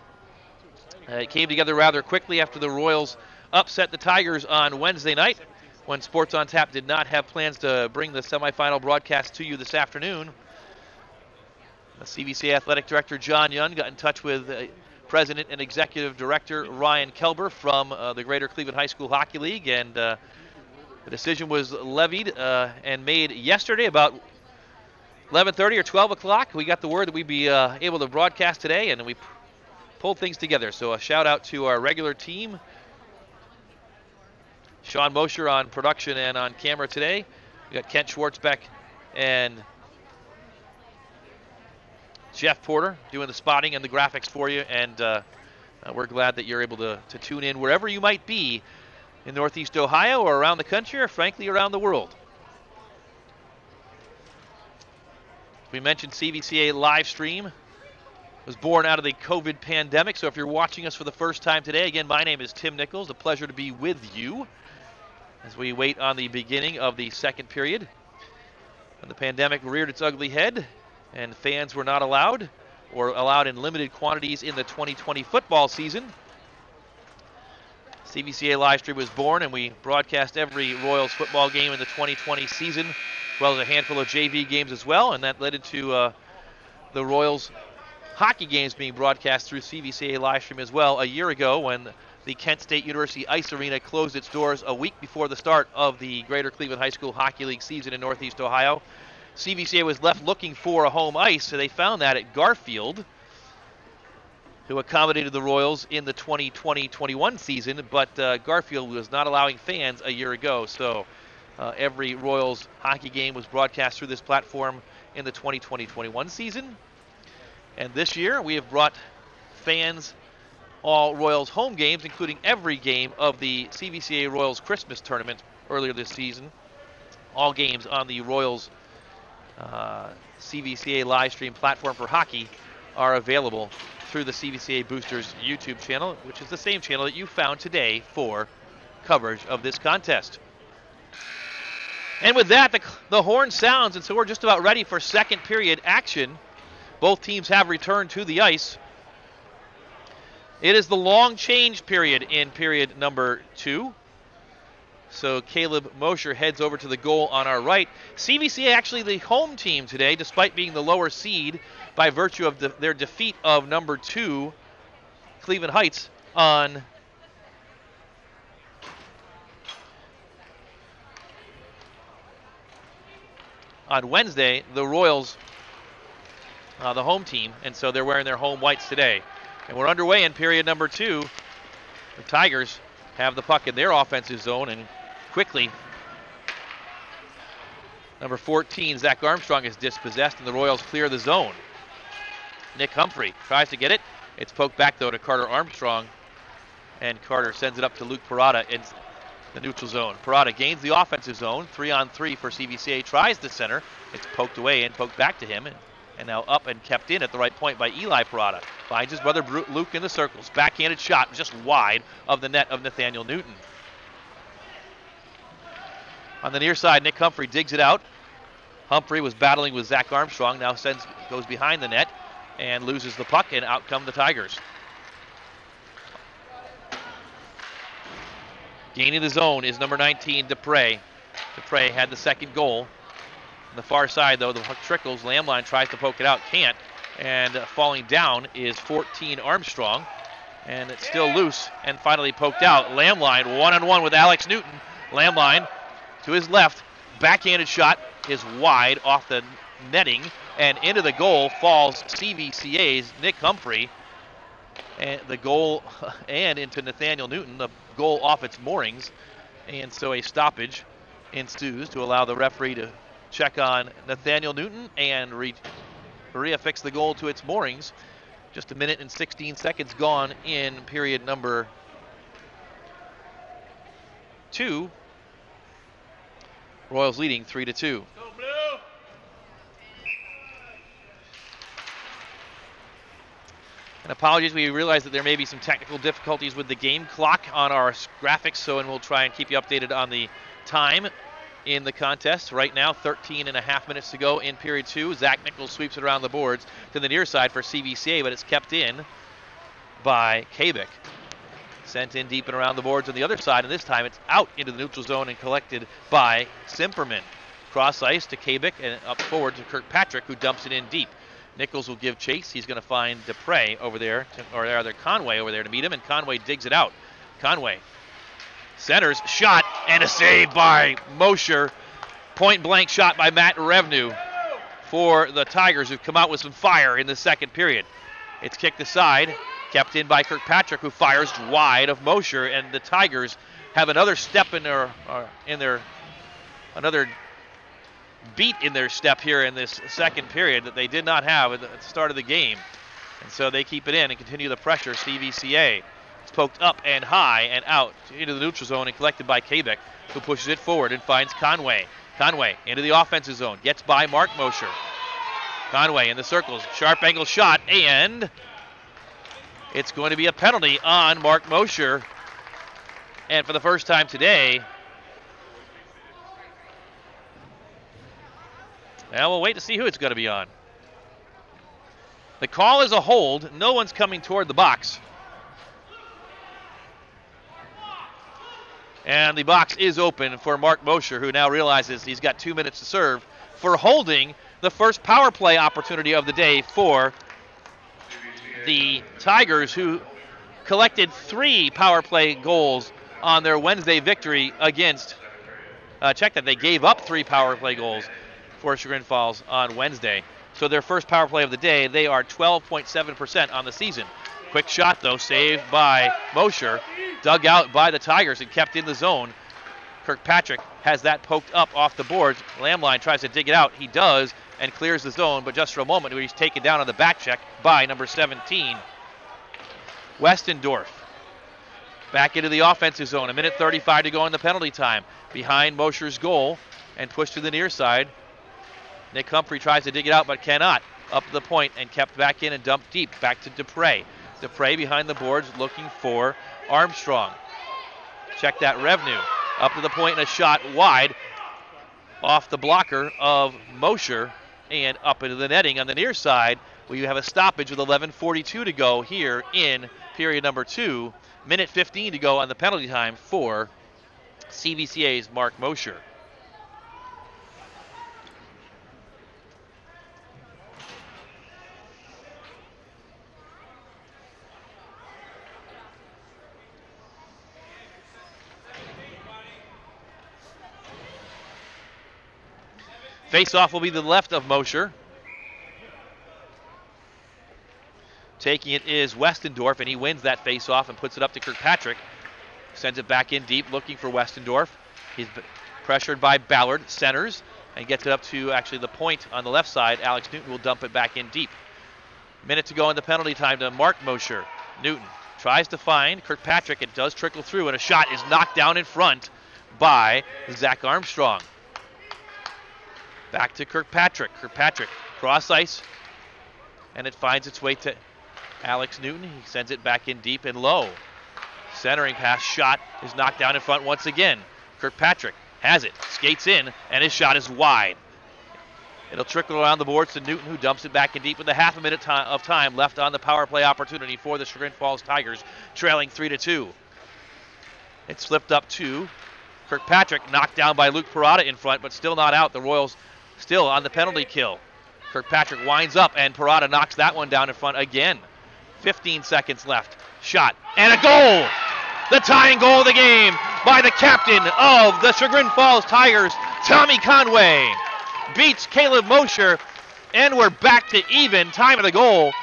It came together rather quickly after the Royals upset the Tigers on Wednesday night, when Sports on Tap did not have plans to bring the semifinal broadcast to you this afternoon. The CVCA Athletic Director John Young got in touch with President and Executive Director Ryan Kelber from the Greater Cleveland High School Hockey League, and the decision was levied and made yesterday about 11:30 or 12 o'clock. We got the word that we'd be able to broadcast today, and we pulled things together. So a shout out to our regular team. Sean Mosher on production and on camera today. We got Kent Schwartzbeck and Jeff Porter doing the spotting and the graphics for you, and we're glad that you're able to tune in wherever you might be in Northeast Ohio or around the country, or frankly around the world. We mentioned CVCA live stream was born out of the COVID pandemic, so if you're watching us for the first time today, again, my name is Tim Nichols. A pleasure to be with you. as we wait on the beginning of the second period. And the pandemic reared its ugly head, and fans were not allowed, or allowed in limited quantities in the 2020 football season. CVCA Livestream was born, and we broadcast every Royals football game in the 2020 season, as well as a handful of JV games as well, and that led into the Royals hockey games being broadcast through CVCA Livestream as well a year ago when the Kent State University Ice Arena closed its doors a week before the start of the Greater Cleveland High School Hockey League season in Northeast Ohio. CVCA was left looking for a home ice, so they found that at Garfield, who accommodated the Royals in the 2020-21 season, but Garfield was not allowing fans a year ago, so every Royals hockey game was broadcast through this platform in the 2020-21 season. And this year we have brought fans all Royals home games, including every game of the CVCA Royals Christmas tournament earlier this season. All games on the Royals CVCA live stream platform for hockey are available through the CVCA Boosters YouTube channel, which is the same channel that you found today for coverage of this contest. And with that, the horn sounds, and so we're just about ready for second period action. Both teams have returned to the ice. It is the long change period in period number 2. So Caleb Mosher heads over to the goal on our right. CVCA actually the home team today, despite being the lower seed by virtue of their defeat of number 2, Cleveland Heights, on Wednesday. The Royals, the home team, and so they're wearing their home whites today. And we're underway in period number 2. The Tigers have the puck in their offensive zone, and quickly, number 14, Zach Armstrong, is dispossessed, and the Royals clear the zone. Nick Humphrey tries to get it. It's poked back, though, to Carter Armstrong, and Carter sends it up to Luke Parada in the neutral zone. Parada gains the offensive zone, 3-on-3 for CVCA, tries the center. It's poked away and poked back to him, and now up and kept in at the right point by Eli Parada. Finds his brother Luke in the circles. Backhanded shot just wide of the net of Nathaniel Newton. On the near side, Nick Humphrey digs it out. Humphrey was battling with Zach Armstrong, now goes behind the net and loses the puck, and out come the Tigers. Gaining the zone is number 19, Dupre. Dupre had the second goal. On the far side, though, the puck trickles. Lamline tries to poke it out, can't. And falling down is 14, Armstrong. And it's still loose and finally poked out. Lamline one-on-one with Alex Newton. Lamline to his left. Backhanded shot is wide off the netting. And into the goal falls CVCA's Nick Humphrey. And the goal, and into Nathaniel Newton, the goal off its moorings. And so a stoppage ensues to allow the referee to check on Nathaniel Newton and reaffix the goal to its moorings. Just a minute and 16 seconds gone in period number 2. Royals leading 3-2. And apologies, we realize that there may be some technical difficulties with the game clock on our graphics, and we'll try and keep you updated on the time in the contest. Right now, 13.5 minutes to go in period 2. Zach Nichols sweeps it around the boards to the near side for CVCA, but it's kept in by Kabik. Sent in deep and around the boards on the other side, and this time it's out into the neutral zone and collected by Simperman. Cross ice to Kabik and up forward to Kirkpatrick, who dumps it in deep. Nichols will give chase. He's going to find Dupre over there, or rather Conway over there to meet him, and Conway digs it out. Conway centers, shot, and a save by Mosher. Point-blank shot by Matt Revenue for the Tigers, who've come out with some fire in the second period. It's kicked aside, kept in by Kirkpatrick, who fires wide of Mosher, and the Tigers have another step in their another beat in their step here in this second period that they did not have at the start of the game. And so they keep it in and continue the pressure. CVCA. It's poked up and high and out into the neutral zone and collected by Kabik, who pushes it forward and finds Conway. Conway into the offensive zone. Gets by Mark Mosher. Conway in the circles. Sharp angle shot, and it's going to be a penalty on Mark Mosher. And for the first time today, Now we'll wait to see who it's going to be on. The call is a hold. No one's coming toward the box. And the box is open for Mark Mosher, who now realizes he's got 2 minutes to serve for holding the first power play opportunity of the day for the Tigers, who collected 3 power play goals on their Wednesday victory against, check that, they gave up 3 power play goals for Chagrin Falls on Wednesday. So their first power play of the day, they are 12.7% on the season. Quick shot, though, saved by Mosher, dug out by the Tigers and kept in the zone. Kirkpatrick has that poked up off the boards. Lamline tries to dig it out. He does and clears the zone, but just for a moment he's taken down on the back check by number 17, Westendorf. Back into the offensive zone. 1:35 to go in the penalty time. Behind Mosher's goal and pushed to the near side. Nick Humphrey tries to dig it out but cannot. Up to the point and kept back in and dumped deep. Back to Dupre. Dupre behind the boards looking for Armstrong. Check that, Revenue. Up to the point and a shot wide off the blocker of Mosher and up into the netting on the near side. We have a stoppage with 11:42 to go here in period number 2. 1:15 to go on the penalty time for CVCA's Mark Mosher. Face-off will be to the left of Mosher. Taking it is Westendorf, and he wins that face-off and puts it up to Kirkpatrick. Sends it back in deep, looking for Westendorf. He's pressured by Ballard, centers, and gets it up to actually the point on the left side. Alex Newton will dump it back in deep. Minute to go in the penalty time to Mark Mosher. Newton tries to find Kirkpatrick. It does trickle through, and a shot is knocked down in front by Zach Armstrong. Back to Kirkpatrick. Kirkpatrick cross ice, and it finds its way to Alex Newton. He sends it back in deep and low. Centering pass, shot is knocked down in front once again. Kirkpatrick has it, skates in, and his shot is wide. It'll trickle around the boards to Newton, who dumps it back in deep with a half a minute of time left on the power play opportunity for the Chagrin Falls Tigers, trailing 3-2. It's flipped up to Kirkpatrick, knocked down by Luke Parada in front, but still not out. The Royals still on the penalty kill. Kirkpatrick winds up, and Parada knocks that one down in front again. 15 seconds left. Shot, and a goal! The tying goal of the game by the captain of the Chagrin Falls Tigers, Tommy Conway. Beats Caleb Mosher, and we're back to even time of the goal.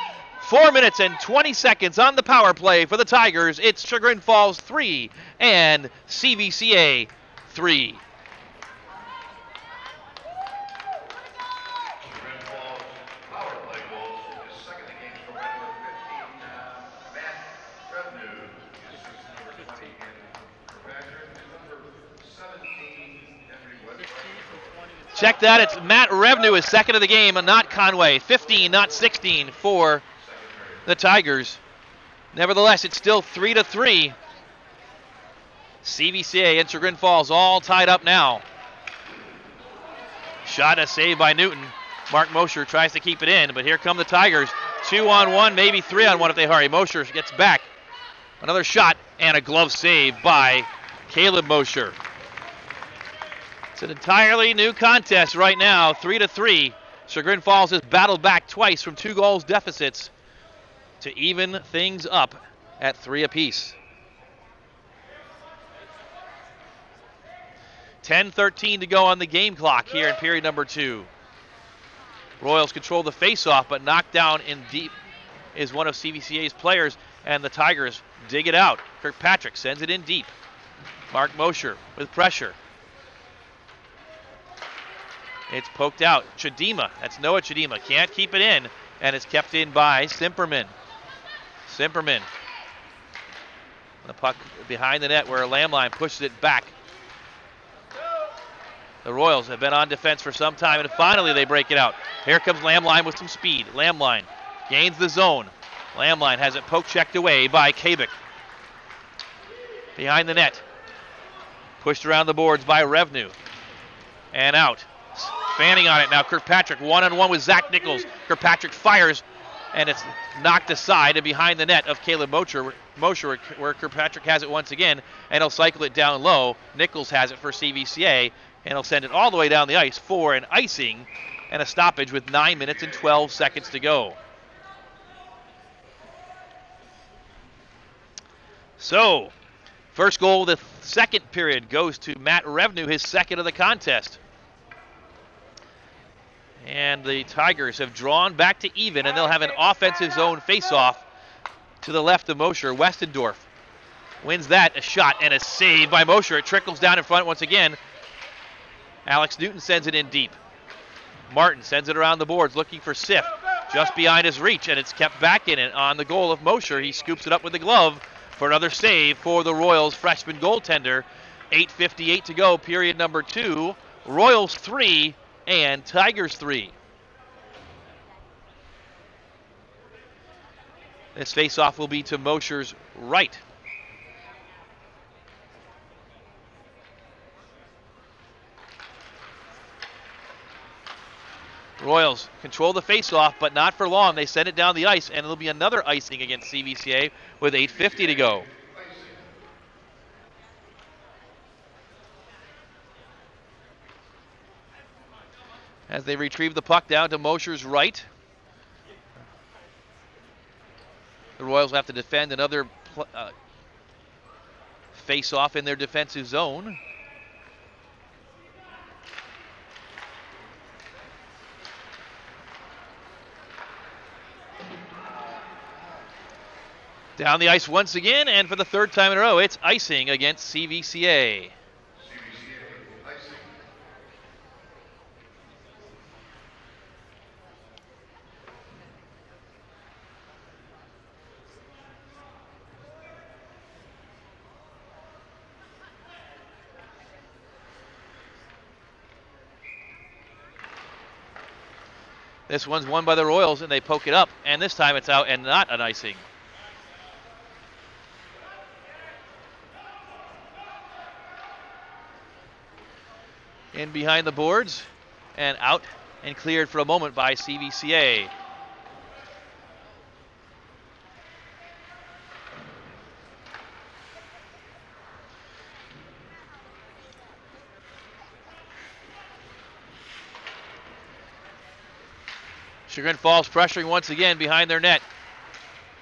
4 minutes and 20 seconds on the power play for the Tigers. It's Chagrin Falls 3 and CVCA 3. Check that, it's Matt Revenue is second of the game and not Conway. 15, not 16 for the Tigers. Nevertheless, it's still 3-3. CVCA and Chagrin Falls all tied up now. Shot a save by Newton. Mark Mosher tries to keep it in, but here come the Tigers. 2-on-1, maybe 3-on-1 if they hurry. Mosher gets back. Another shot and a glove save by Caleb Mosher. It's an entirely new contest right now, 3-3. Chagrin Falls has battled back twice from 2 goals deficits to even things up at 3 apiece. 10:13 to go on the game clock here in period number 2. Royals control the face-off, but knocked down in deep is one of CVCA's players, and the Tigers dig it out. Kirkpatrick sends it in deep. Mark Mosher with pressure. It's poked out. Chadima, that's Noah Chadima, can't keep it in, and it's kept in by Simperman. Simperman. The puck behind the net where Lamline pushes it back. The Royals have been on defense for some time, and finally they break it out. Here comes Lamline with some speed. Lamline gains the zone. Lamline has it poke checked away by Kabik. Behind the net. Pushed around the boards by Revenue. And out. Fanning on it now. Kirkpatrick one-on-one with Zach Nichols. Kirkpatrick fires, and it's knocked aside and behind the net of Caleb Mosher, where Kirkpatrick has it once again, and he'll cycle it down low. Nichols has it for CVCA, and he'll send it all the way down the ice for an icing and a stoppage with 9 minutes and 12 seconds to go. So, first goal of the second period goes to Matt Revenu, his second of the contest. And the Tigers have drawn back to even, and they'll have an offensive zone face-off to the left of Mosher. Westendorf wins that, a shot and a save by Mosher. It trickles down in front once again. Alex Newton sends it in deep. Martin sends it around the boards looking for Siff, just behind his reach, and it's kept back in it on the goal of Mosher. He scoops it up with the glove for another save for the Royals freshman goaltender. 8:58 to go, period number 2. Royals 3 and Tigers 3. This faceoff will be to Mosher's right. Royals control the faceoff, but not for long. They send it down the ice, and it'll be another icing against CVCA with 8:50 to go. As they retrieve the puck down to Mosher's right. The Royals have to defend another face-off in their defensive zone. Down the ice once again, and for the third time in a row, it's icing against CVCA. This one's won by the Royals, and they poke it up, and this time it's out and not an icing. In behind the boards, and out and cleared for a moment by CVCA. Chagrin Falls pressuring once again behind their net.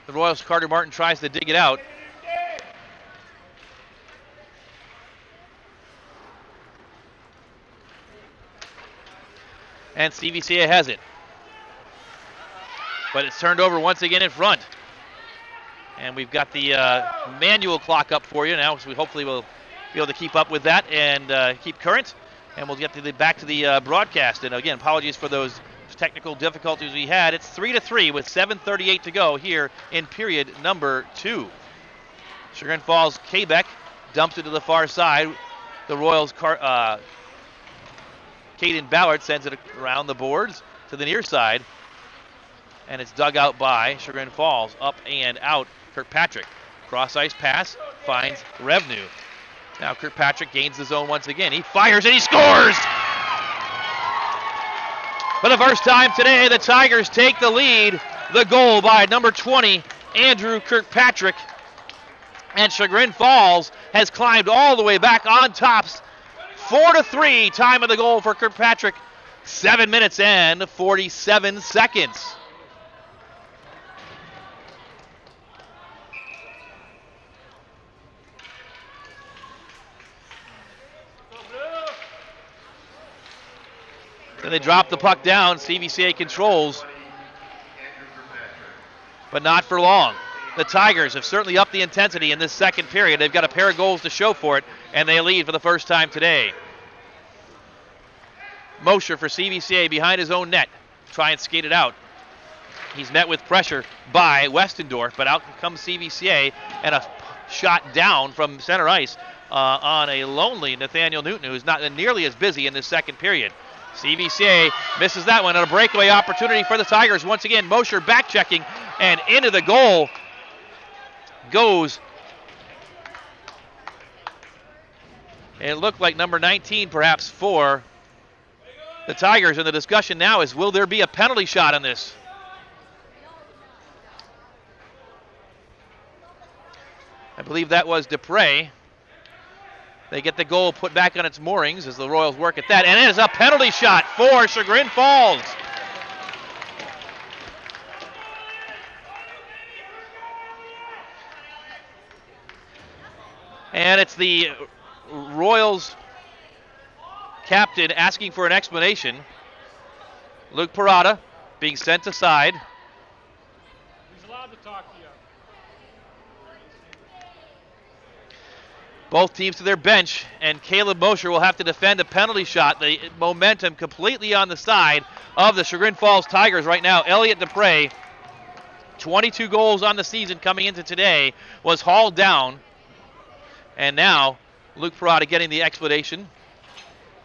The Royals' Carter Martin tries to dig it out. And CVCA has it. But it's turned over once again in front. And we've got the manual clock up for you now, so we hopefully will be able to keep up with that and keep current. And we'll get to back to the broadcast. And again, apologies for those technical difficulties we had. It's 3-3 with 7:38 to go here in period number 2. Chagrin Falls Quebec dumps it to the far side. The Royals' Caden Ballard sends it around the boards to the near side, and it's dug out by Chagrin Falls. Up and out. Kirkpatrick cross ice pass finds Revenu. Now Kirkpatrick gains the zone once again. He fires and he scores. For the first time today, the Tigers take the lead. The goal by number 20, Andrew Kirkpatrick. And Chagrin Falls has climbed all the way back on tops. 4-3, time of the goal for Kirkpatrick. 7 minutes and 47 seconds. Then they drop the puck down. CVCA controls, but not for long. The Tigers have certainly upped the intensity in this second period. They've got a pair of goals to show for it, and they lead for the first time today. Mosher for CVCA behind his own net. Try and skate it out. He's met with pressure by Westendorf, but out comes CVCA, and a shot down from center ice on a lonely Nathaniel Newton, who's not nearly as busy in this second period. CVCA misses that one, and a breakaway opportunity for the Tigers. Once again, Mosher back checking, and into the goal goes. It looked like number 19 perhaps for the Tigers, and the discussion now is, will there be a penalty shot on this? I believe that was Dupre. They get the goal put back on its moorings as the Royals work at that, and it is a penalty shot for Chagrin Falls. And it's the Royals captain asking for an explanation. Luke Parada being sent aside. He's allowed to talk to you. Both teams to their bench, and Caleb Mosher will have to defend a penalty shot. The momentum completely on the side of the Chagrin Falls Tigers right now. Elliot Dupre, 22 goals on the season coming into today, was hauled down. And now Luke Parada getting the explanation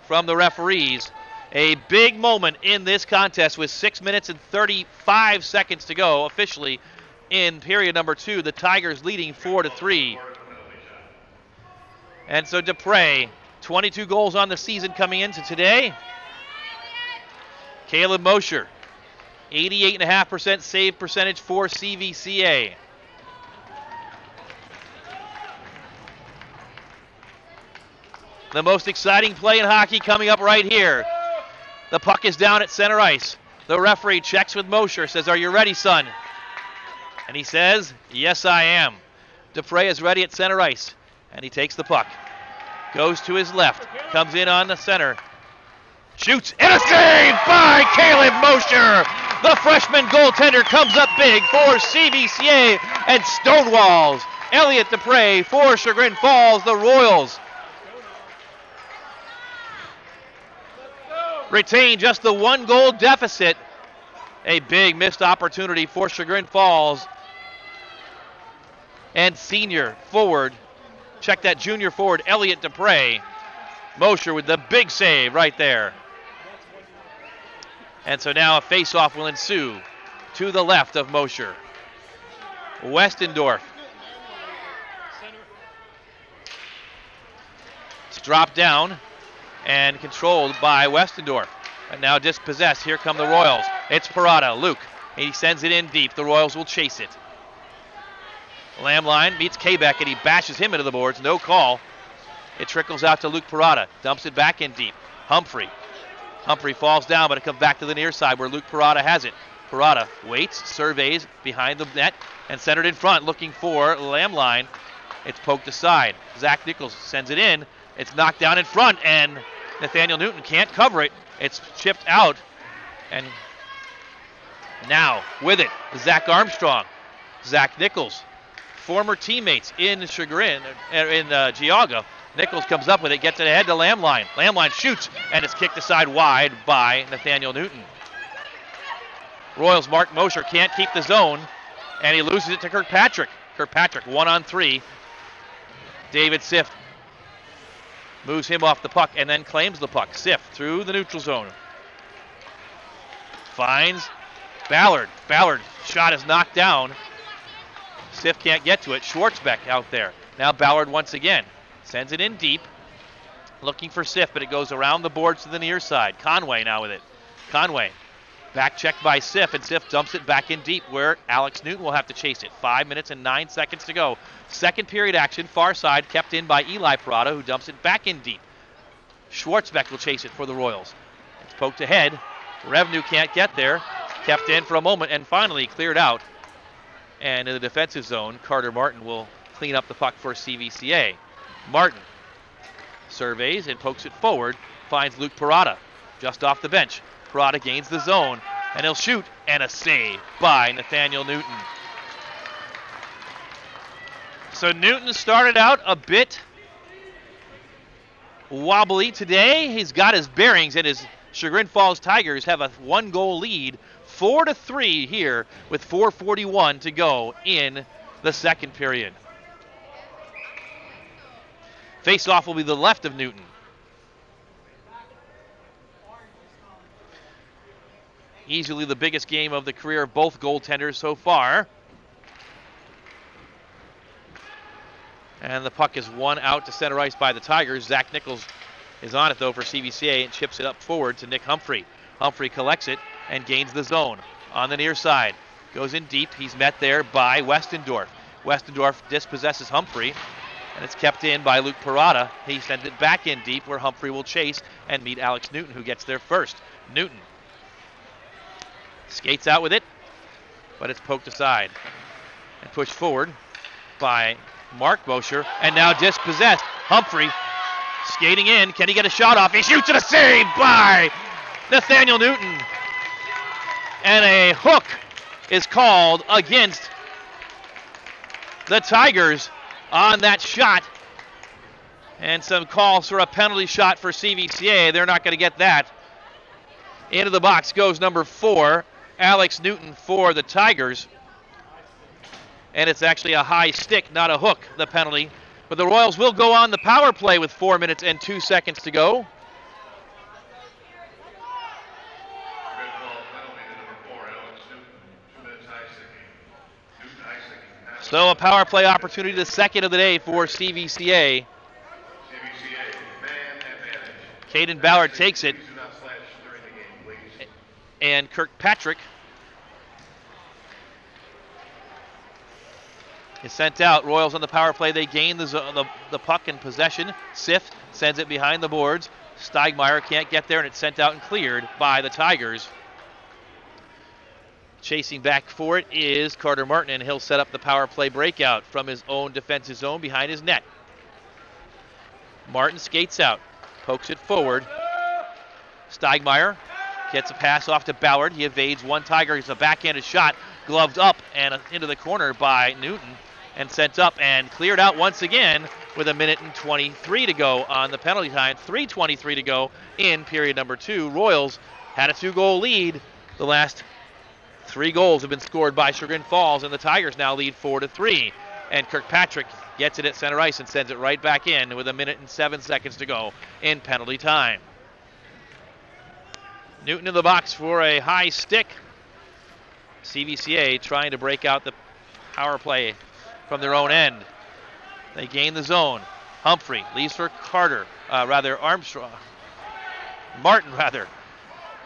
from the referees. A big moment in this contest with 6 minutes and 35 seconds to go officially in period number 2. The Tigers leading 4-3. And so Dupre, 22 goals on the season coming into today. Caleb Mosher, 88.5% save percentage for CVCA. The most exciting play in hockey coming up right here. The puck is down at center ice. The referee checks with Mosher, says, "Are you ready, son?" And he says, "Yes, I am." Dupre is ready at center ice, and he takes the puck. Goes to his left, comes in on the center. Shoots, and a save by Caleb Mosher. The freshman goaltender comes up big for CVCA and stonewalls Elliot Dupre for Chagrin Falls. The Royals retain just the 1-goal deficit. A big missed opportunity for Chagrin Falls. And senior forward, check that, junior forward, Elliot Dupre. Mosher with the big save right there. And so now a face-off will ensue to the left of Mosher. Westendorf. It's dropped down and controlled by Westendorf. And now dispossessed. Here come the Royals. It's Parada. Luke. He sends it in deep. The Royals will chase it. Lamline meets Quebec, and he bashes him into the boards. No call. It trickles out to Luke Parada. Dumps it back in deep. Humphrey falls down, but it comes back to the near side where Luke Parada has it. Parada waits, surveys behind the net, and centered in front, looking for Lamline. It's poked aside. Zach Nichols sends it in. It's knocked down in front, and Nathaniel Newton can't cover it. It's chipped out, and now with it, Zach Armstrong. Zach Nichols, former teammates in Chagrin, in Cuyahoga. Nichols comes up with it, gets it ahead to Lamline. Lamline shoots, and it's kicked aside wide by Nathaniel Newton. Royals' Mark Mosher can't keep the zone, and he loses it to Kirkpatrick. Kirkpatrick 1-on-3. David Sift moves him off the puck and then claims the puck. Sift through the neutral zone. Finds Ballard. Ballard shot is knocked down. Sift can't get to it. Schwartzbeck out there. Now Ballard once again. Sends it in deep. Looking for Sift, but it goes around the boards to the near side. Conway now with it. Conway. Back checked by Sift, and Sift dumps it back in deep where Alex Newton will have to chase it. 5 minutes and 9 seconds to go. Second period action, far side, kept in by Eli Parada, who dumps it back in deep. Schwartzbeck will chase it for the Royals. It's poked ahead. Revenue can't get there. Kept in for a moment and finally cleared out. And in the defensive zone, Carter Martin will clean up the puck for CVCA. Martin surveys and pokes it forward, finds Luke Parada just off the bench. Parada gains the zone, and he'll shoot, and a save by Nathaniel Newton. So Newton started out a bit wobbly today. He's got his bearings, and his Chagrin Falls Tigers have a 1-goal lead, 4-3 here with 4:41 to go in the second period. Face-off will be the left of Newton. Easily the biggest game of the career of both goaltenders so far. And the puck is won out to center ice by the Tigers. Zach Nichols is on it, though, for CVCA and chips it up forward to Nick Humphrey. Humphrey collects it and gains the zone on the near side. Goes in deep. He's met there by Westendorf. Westendorf dispossesses Humphrey, and it's kept in by Luke Parada. He sends it back in deep where Humphrey will chase and meet Alex Newton, who gets there first. Newton skates out with it, but it's poked aside and pushed forward by Mark Mosher, and now dispossessed. Humphrey skating in. Can he get a shot off? He shoots it, a save by Nathaniel Newton. And a hook is called against the Tigers on that shot. And some calls for a penalty shot for CVCA. They're not going to get that. Into the box goes number 4, Alex Newton for the Tigers. And it's actually a high stick, not a hook, the penalty. But the Royals will go on the power play with 4 minutes and 2 seconds to go. So a power play opportunity, the second of the day for CVCA. Caden Ballard takes it. And Kirkpatrick is sent out. Royals on the power play. They gain the puck in possession. Sif sends it behind the boards. Steigmeyer can't get there, and it's sent out and cleared by the Tigers. Chasing back for it is Carter Martin, and he'll set up the power play breakout from his own defensive zone behind his net. Martin skates out, pokes it forward. Steigmeyer gets a pass off to Ballard. He evades one Tiger. It's a backhanded shot, gloved up and into the corner by Newton, and sent up and cleared out once again with 1:23 to go on the penalty time. 3:23 to go in period number 2. Royals had a 2-goal lead. The last 3 goals have been scored by Chagrin Falls, and the Tigers now lead 4-3. And Kirkpatrick gets it at center ice and sends it right back in with 1:07 seconds to go in penalty time. Newton in the box for a high stick. CVCA trying to break out the power play from their own end. They gain the zone. Humphrey leaves for Armstrong. Martin.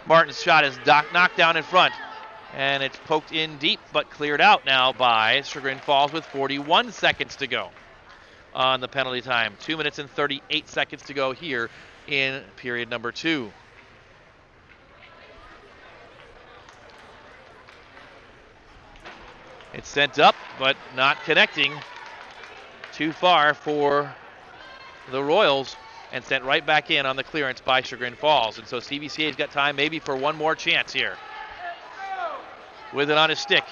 Martin's shot is knocked down in front, and it's poked in deep, but cleared out now by Chagrin Falls with 41 seconds to go on the penalty time. 2 minutes and 38 seconds to go here in period number 2. It's sent up, but not connecting. Too far for the Royals, and sent right back in on the clearance by Chagrin Falls. And so CVCA's got time maybe for one more chance here. With it on his stick.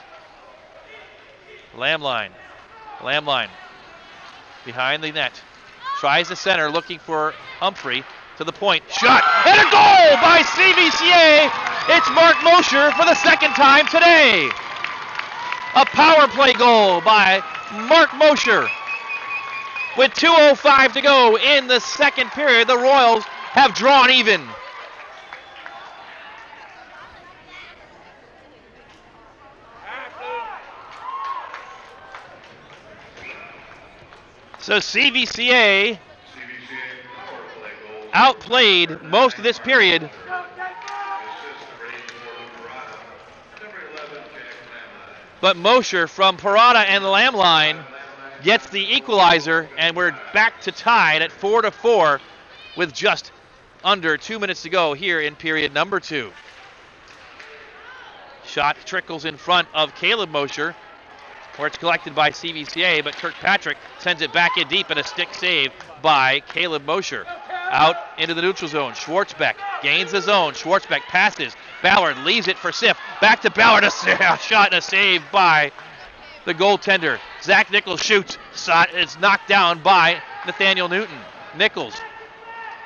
Lamline behind the net. Tries the center, looking for Humphrey. To the point. Shot. And a goal by CVCA. It's Mark Mosher for the second time today. A power play goal by Mark Mosher. With 2:05 to go in the second period, the Royals have drawn even. So CVCA outplayed most of this period. But Mosher from Parada and the Lamline gets the equalizer, and we're back to tied at 4-4 with just under 2 minutes to go here in period number 2. Shot trickles in front of Caleb Mosher, where it's collected by CVCA, but Kirkpatrick sends it back in deep, and a stick save by Caleb Mosher. Out into the neutral zone. Schwartzbeck gains the zone. Schwartzbeck passes. Ballard leaves it for Sif. Back to Ballard. A shot and a save by the goaltender. Zach Nichols shoots. It's knocked down by Nathaniel Newton. Nichols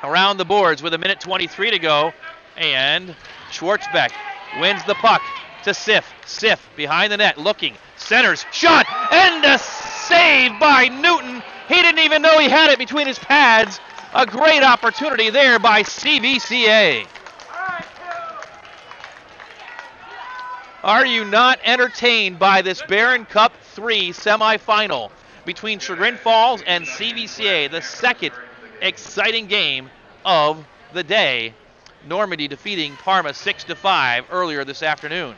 around the boards with 1:23 to go. And Schwartzbeck wins the puck to Sif. Sif behind the net looking. Centers. Shot. And a save by Newton. He didn't even know he had it between his pads. A great opportunity there by CVCA. Are you not entertained by this Barron Cup 3 semifinal between Chagrin Falls and CVCA, the second exciting game of the day. Normandy defeating Parma 6-5 earlier this afternoon.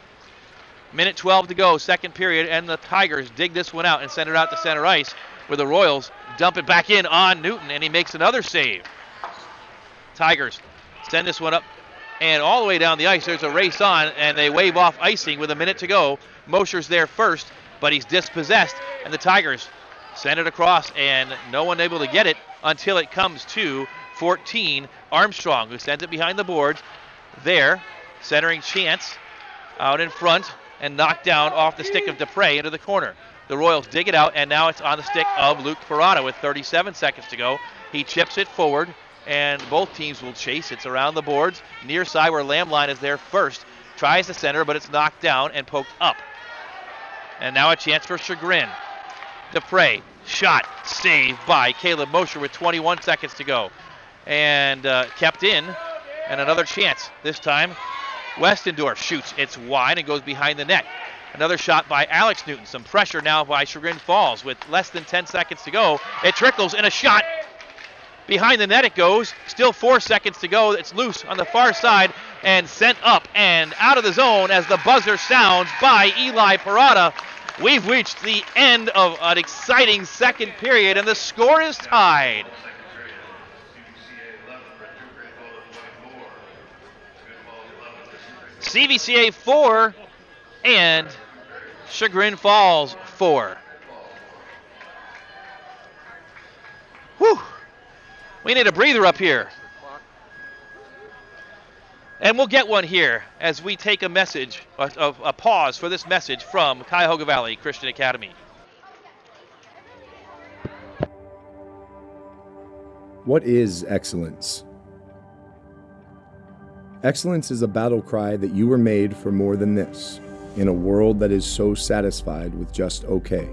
Minute 12 to go, second period, and the Tigers dig this one out and send it out to center ice, where the Royals dump it back in on Newton, and he makes another save. Tigers send this one up and all the way down the ice. There's a race on, and they wave off icing with a minute to go. Mosher's there first, but he's dispossessed, and the Tigers send it across, and no one able to get it until it comes to 14, Armstrong, who sends it behind the boards. There, centering Chance out in front, and knocked down off the stick of Dupre into the corner. The Royals dig it out, and now it's on the stick of Luke Parada with 37 seconds to go. He chips it forward, and both teams will chase. It's around the boards, near side where Lamline is there first. Tries the center, but it's knocked down and poked up. And now a chance for Chagrin. Dupre, shot, saved by Caleb Mosher with 21 seconds to go. And kept in, and another chance. This time, Westendorf shoots. It's wide and goes behind the net. Another shot by Alex Newton. Some pressure now by Chagrin Falls with less than 10 seconds to go. It trickles, and a shot. Behind the net it goes. Still 4 seconds to go. It's loose on the far side and sent up and out of the zone as the buzzer sounds by Eli Parada. We've reached the end of an exciting second period, and the score is tied. CVCA 4 and Chagrin Falls 4. Whew. We need a breather up here. And we'll get one here as we take a message, a pause for this message from Cuyahoga Valley Christian Academy. What is excellence? Excellence is a battle cry that you were made for more than this, in a world that is so satisfied with just okay.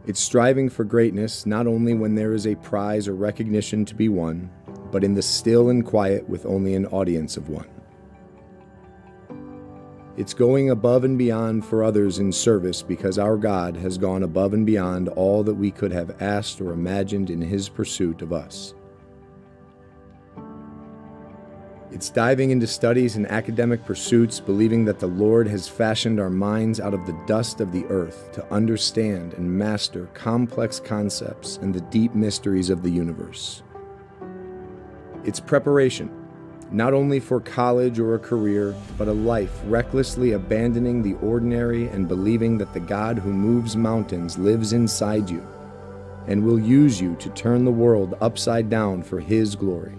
It's striving for greatness not only when there is a prize or recognition to be won, but in the still and quiet with only an audience of one. It's going above and beyond for others in service because our God has gone above and beyond all that we could have asked or imagined in His pursuit of us. It's diving into studies and academic pursuits, believing that the Lord has fashioned our minds out of the dust of the earth to understand and master complex concepts and the deep mysteries of the universe. It's preparation, not only for college or a career, but a life recklessly abandoning the ordinary and believing that the God who moves mountains lives inside you and will use you to turn the world upside down for His glory.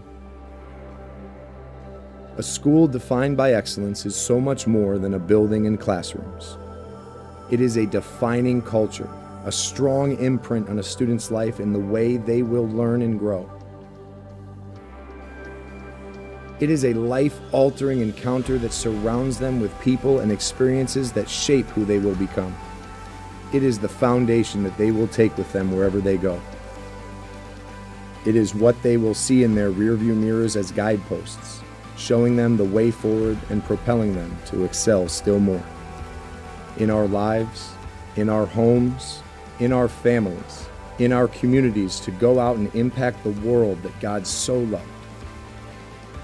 A school defined by excellence is so much more than a building and classrooms. It is a defining culture, a strong imprint on a student's life in the way they will learn and grow. It is a life-altering encounter that surrounds them with people and experiences that shape who they will become. It is the foundation that they will take with them wherever they go. It is what they will see in their rearview mirrors as guideposts, showing them the way forward and propelling them to excel still more. In our lives, in our homes, in our families, in our communities, to go out and impact the world that God so loved.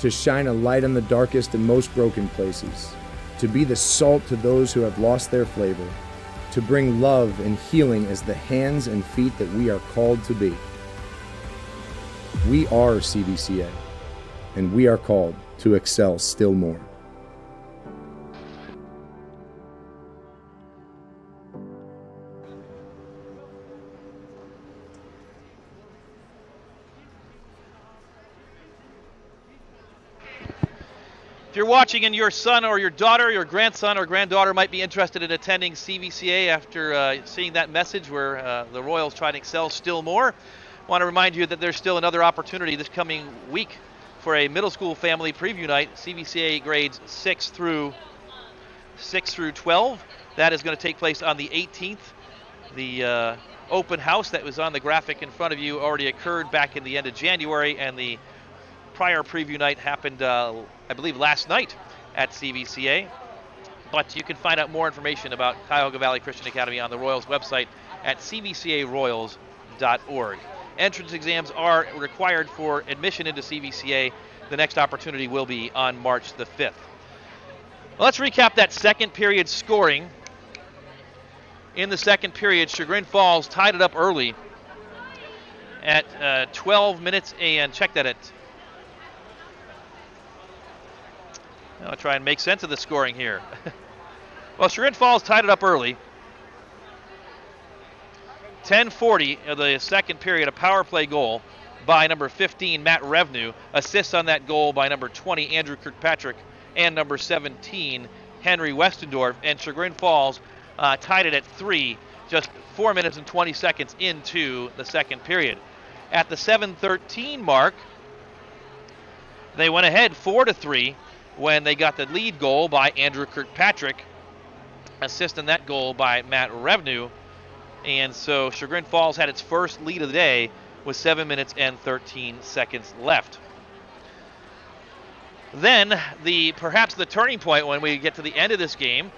To shine a light on the darkest and most broken places. To be the salt to those who have lost their flavor. To bring love and healing as the hands and feet that we are called to be. We are CVCA, and we are called to excel still more. If you're watching and your son or your daughter, your grandson or granddaughter might be interested in attending CVCA after seeing that message where the Royals try to excel still more, I want to remind you that there's still another opportunity this coming week for a middle school family preview night, CVCA grades 6 through 12. That is going to take place on the 18th. The open house that was on the graphic in front of you already occurred back in the end of January, and the prior preview night happened, I believe, last night at CVCA. But you can find out more information about Cuyahoga Valley Christian Academy on the Royals website at cvcaroyals.org. entrance exams are required for admission into CVCA. The next opportunity will be on March the 5th. Let's recap that second period scoring. In the second period, Chagrin Falls tied it up early at 12 minutes and check that at. I'll try and make sense of the scoring here. Well, Chagrin Falls tied it up early. 10:40 of the second period, a power play goal by number 15, Matt Revenue. Assists on that goal by number 20, Andrew Kirkpatrick, and number 17, Henry Westendorf. And Chagrin Falls tied it at 3, just 4 minutes and 20 seconds into the second period. At the 7:13 mark, they went ahead 4-3 when they got the lead goal by Andrew Kirkpatrick. Assist on that goal by Matt Revenue. And so Chagrin Falls had its first lead of the day with 7 minutes and 13 seconds left. Then, perhaps the turning point when we get to the end of this game,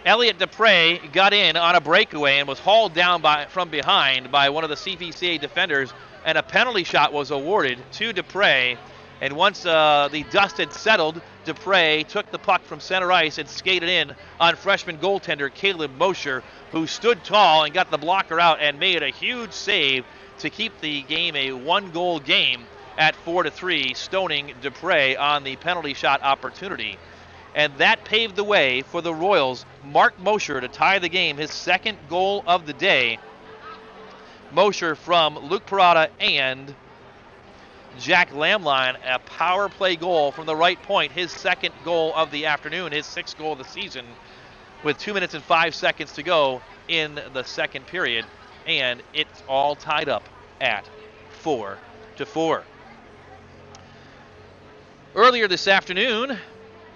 Elliot Dupre got in on a breakaway and was hauled down from behind by one of the CVCA defenders, and a penalty shot was awarded to Dupre. And once the dust had settled, Dupre took the puck from center ice and skated in on freshman goaltender Caleb Mosher, who stood tall and got the blocker out and made a huge save to keep the game a one-goal game at 4-3, stoning Dupre on the penalty shot opportunity. And that paved the way for the Royals' Mark Mosher to tie the game, his second goal of the day. Mosher from Luke Parada and Jack Lamline, a power play goal from the right point, his second goal of the afternoon, his sixth goal of the season, with 2 minutes and 5 seconds to go in the second period, and it's all tied up at 4-4. Earlier this afternoon,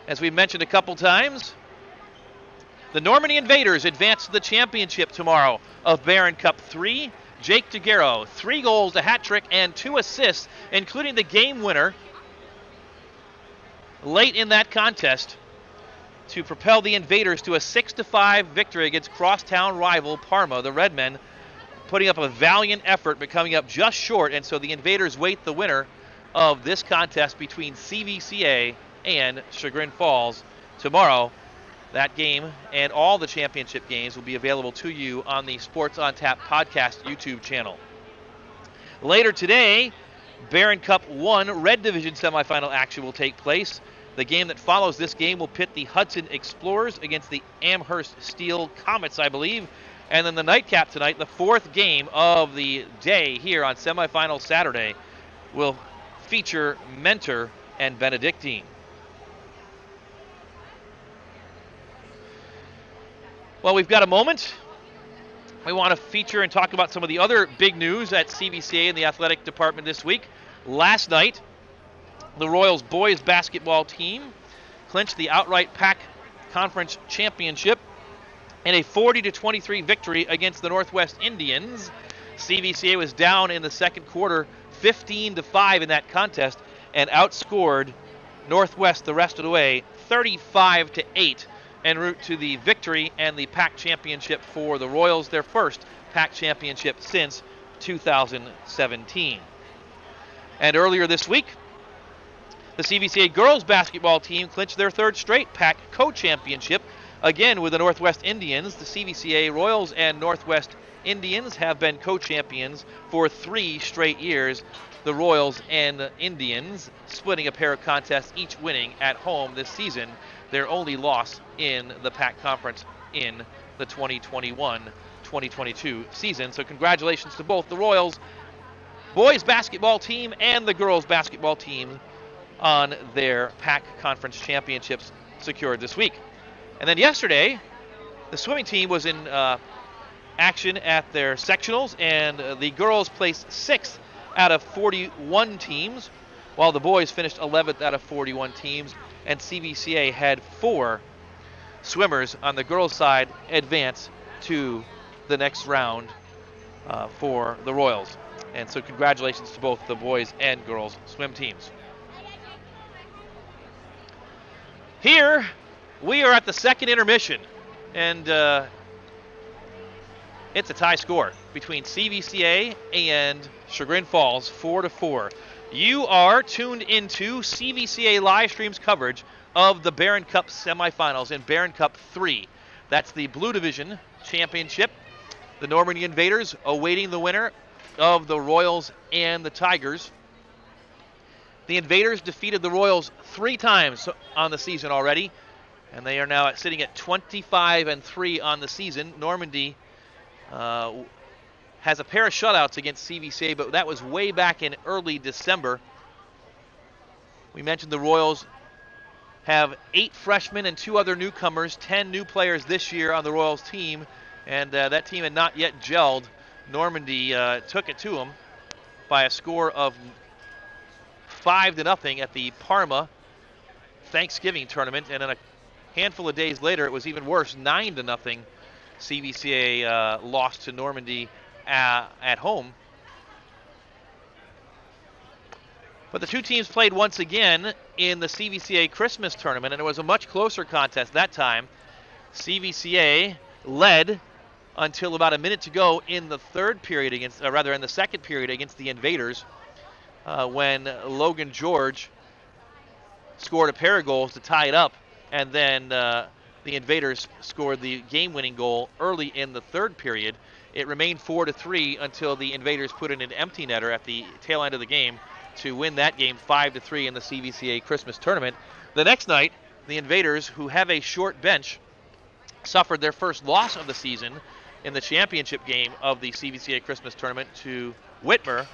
as we mentioned a couple times, the Normandy Invaders advance to the championship tomorrow of Barron Cup 3. Jake DeGuero, 3 goals, a hat trick, and 2 assists, including the game winner late in that contest to propel the Invaders to a 6-5 victory against crosstown rival Parma. The Redmen putting up a valiant effort but coming up just short, and so the Invaders wait the winner of this contest between CVCA and Chagrin Falls tomorrow. That game and all the championship games will be available to you on the Sports on Tap podcast YouTube channel. Later today, Barron Cup 1 Red Division semifinal action will take place. The game that follows this game will pit the Hudson Explorers against the Amherst Steel Comets, I believe. And then the nightcap tonight, the 4th game of the day here on semifinal Saturday, will feature Mentor and Benedictine. Well, we've got a moment. We want to feature and talk about some of the other big news at CVCA and the athletic department this week. Last night, the Royals boys basketball team clinched the outright PAC Conference Championship in a 40-23 victory against the Northwest Indians. CVCA was down in the second quarter 15-5 in that contest and outscored Northwest the rest of the way 35-8. En route to the victory and the PAC championship for the Royals, their first PAC championship since 2017. And earlier this week, the CVCA girls basketball team clinched their 3rd straight PAC co-championship, again with the Northwest Indians. The CVCA Royals and Northwest Indians have been co-champions for 3 straight years. The Royals and Indians splitting a pair of contests, each winning at home this season. Their only loss in the PAC Conference in the 2021-2022 season. So congratulations to both the Royals boys basketball team and the girls basketball team on their PAC Conference championships secured this week. And then yesterday, the swimming team was in action at their sectionals, and the girls placed 6th out of 41 teams, while the boys finished 11th out of 41 teams. And CVCA had 4 swimmers on the girls' side advance to the next round for the Royals. And so congratulations to both the boys and girls swim teams. Here, we are at the second intermission. And It's a tie score between CVCA and Chagrin Falls, 4-4. You are tuned into CVCA live streams coverage of the Barron Cup semifinals in Barron Cup 3. That's the Blue Division Championship. The Normandy Invaders awaiting the winner of the Royals and the Tigers. The Invaders defeated the Royals 3 times on the season already, and they are now sitting at 25-3 on the season. Normandy has a pair of shutouts against CVCA, but that was way back in early December. We mentioned the Royals have 8 freshmen and 2 other newcomers, 10 new players this year on the Royals team, and that team had not yet gelled. Normandy took it to them by a score of 5-0 at the Parma Thanksgiving tournament, and then a handful of days later it was even worse, 9-0. CVCA lost to Normandy at home. But the two teams played once again in the CVCA Christmas tournament, and it was a much closer contest that time. CVCA led until about a minute to go in the third period against, in the second period against the Invaders, when Logan George scored a pair of goals to tie it up, and then the Invaders scored the game-winning goal early in the third period. It remained 4-3 until the Invaders put in an empty netter at the tail end of the game to win that game 5-3 in the CVCA Christmas tournament. The next night, the Invaders, who have a short bench, suffered their first loss of the season in the championship game of the CVCA Christmas tournament to Whitmer.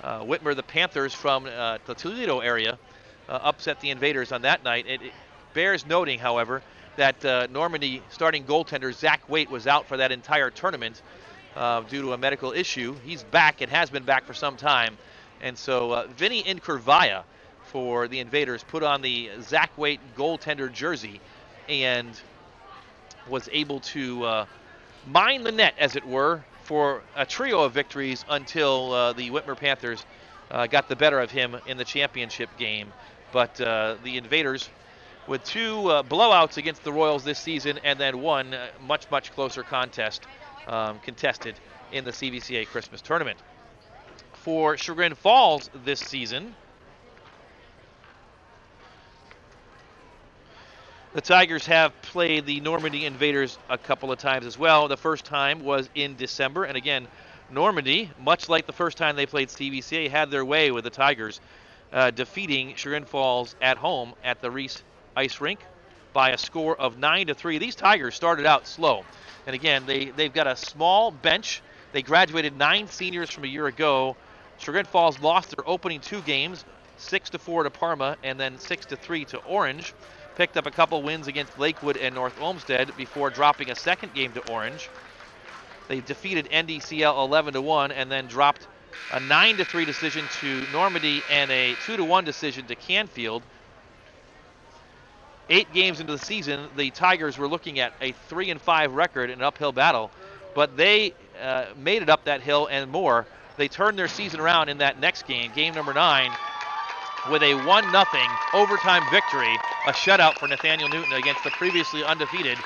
Whitmer, the Panthers from the Toledo area, upset the Invaders on that night. It bears noting, however, that Normandy starting goaltender Zach Waite was out for that entire tournament due to a medical issue. He's back and has been back for some time. And so Vinny Inkurvaya for the Invaders put on the Zach Waite goaltender jersey and was able to mine the net, as it were, for a trio of victories until the Whitmer Panthers got the better of him in the championship game. But the Invaders, with 2 blowouts against the Royals this season and then one much, much closer contest contested in the CVCA Christmas tournament. For Chagrin Falls this season, the Tigers have played the Normandy Invaders a couple of times as well. The first time was in December, and again, Normandy, much like the first time they played CVCA, had their way with the Tigers, defeating Chagrin Falls at home at the Reese Ice Rink by a score of 9-3. These Tigers started out slow, and again, they've got a small bench. They graduated 9 seniors from a year ago. Chagrin Falls lost their opening 2 games, 6-4 to Parma and then 6-3 to Orange. Picked up a couple wins against Lakewood and North Olmsted before dropping a second game to Orange. They defeated NDCL 11-1 and then dropped a 9-3 decision to Normandy and a 2-1 decision to Canfield. 8 games into the season, the Tigers were looking at a 3-5 record in an uphill battle, but they made it up that hill and more. They turned their season around in that next game, game number 9, with a 1-0 overtime victory, a shutout for Nathaniel Newton against the previously undefeated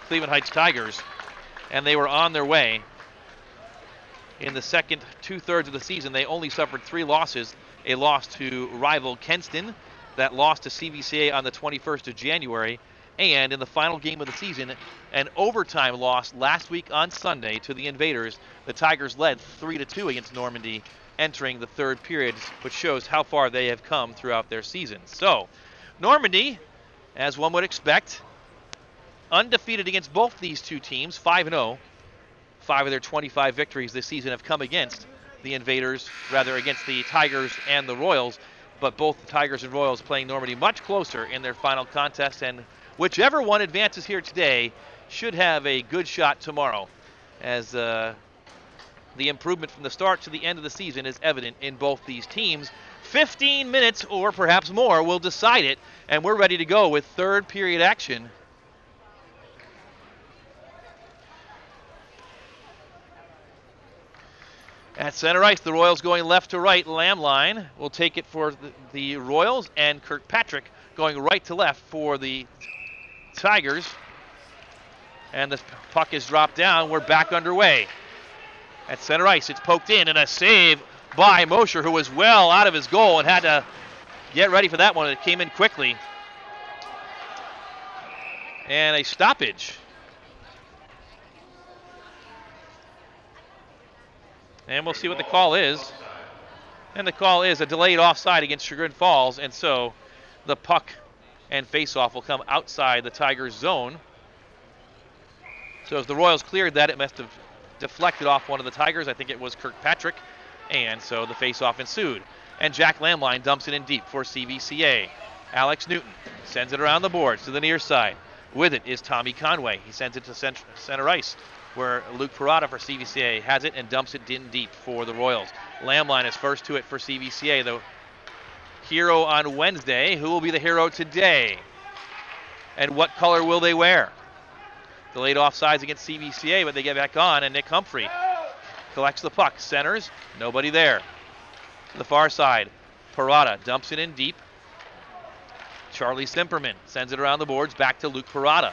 Cleveland Heights Tigers. And they were on their way. In the second 2/3 of the season, they only suffered 3 losses. A loss to rival Kenston, that lost to CVCA on the 21st of January, and in the final game of the season, an overtime loss last week on Sunday to the Invaders. The Tigers led 3-2 against Normandy entering the third period, which shows how far they have come throughout their season. So, Normandy, as one would expect, undefeated against both these two teams, 5-0. 5 of their 25 victories this season have come against the Invaders, rather against the Tigers and the Royals, but both the Tigers and Royals playing Normandy much closer in their final contest, and whichever one advances here today should have a good shot tomorrow, as the improvement from the start to the end of the season is evident in both these teams. 15 minutes or perhaps more will decide it, and we're ready to go with third period action. At center ice, the Royals going left to right. Lamline will take it for the Royals, and Kirkpatrick going right to left for the Tigers. And the puck is dropped down. We're back underway. At center ice, it's poked in, and a save by Mosher, who was well out of his goal and had to get ready for that one. It came in quickly. And a stoppage. And we'll see what the call is. And the call is a delayed offside against Chagrin Falls, and so the puck and faceoff will come outside the Tigers' zone. So as the Royals cleared that, it must have deflected off one of the Tigers. I think it was Kirkpatrick, and so the faceoff ensued. And Jack Lamline dumps it in deep for CVCA. Alex Newton sends it around the boards to the near side. With it is Tommy Conway. He sends it to center ice, where Luke Parada for CVCA has it and dumps it in deep for the Royals. Lamline is first to it for CVCA, the hero on Wednesday. Who will be the hero today? And what color will they wear? Delayed offsides against CVCA, but they get back on, and Nick Humphrey collects the puck. Centers, nobody there. To the far side, Parada dumps it in deep. Charlie Simperman sends it around the boards back to Luke Parada.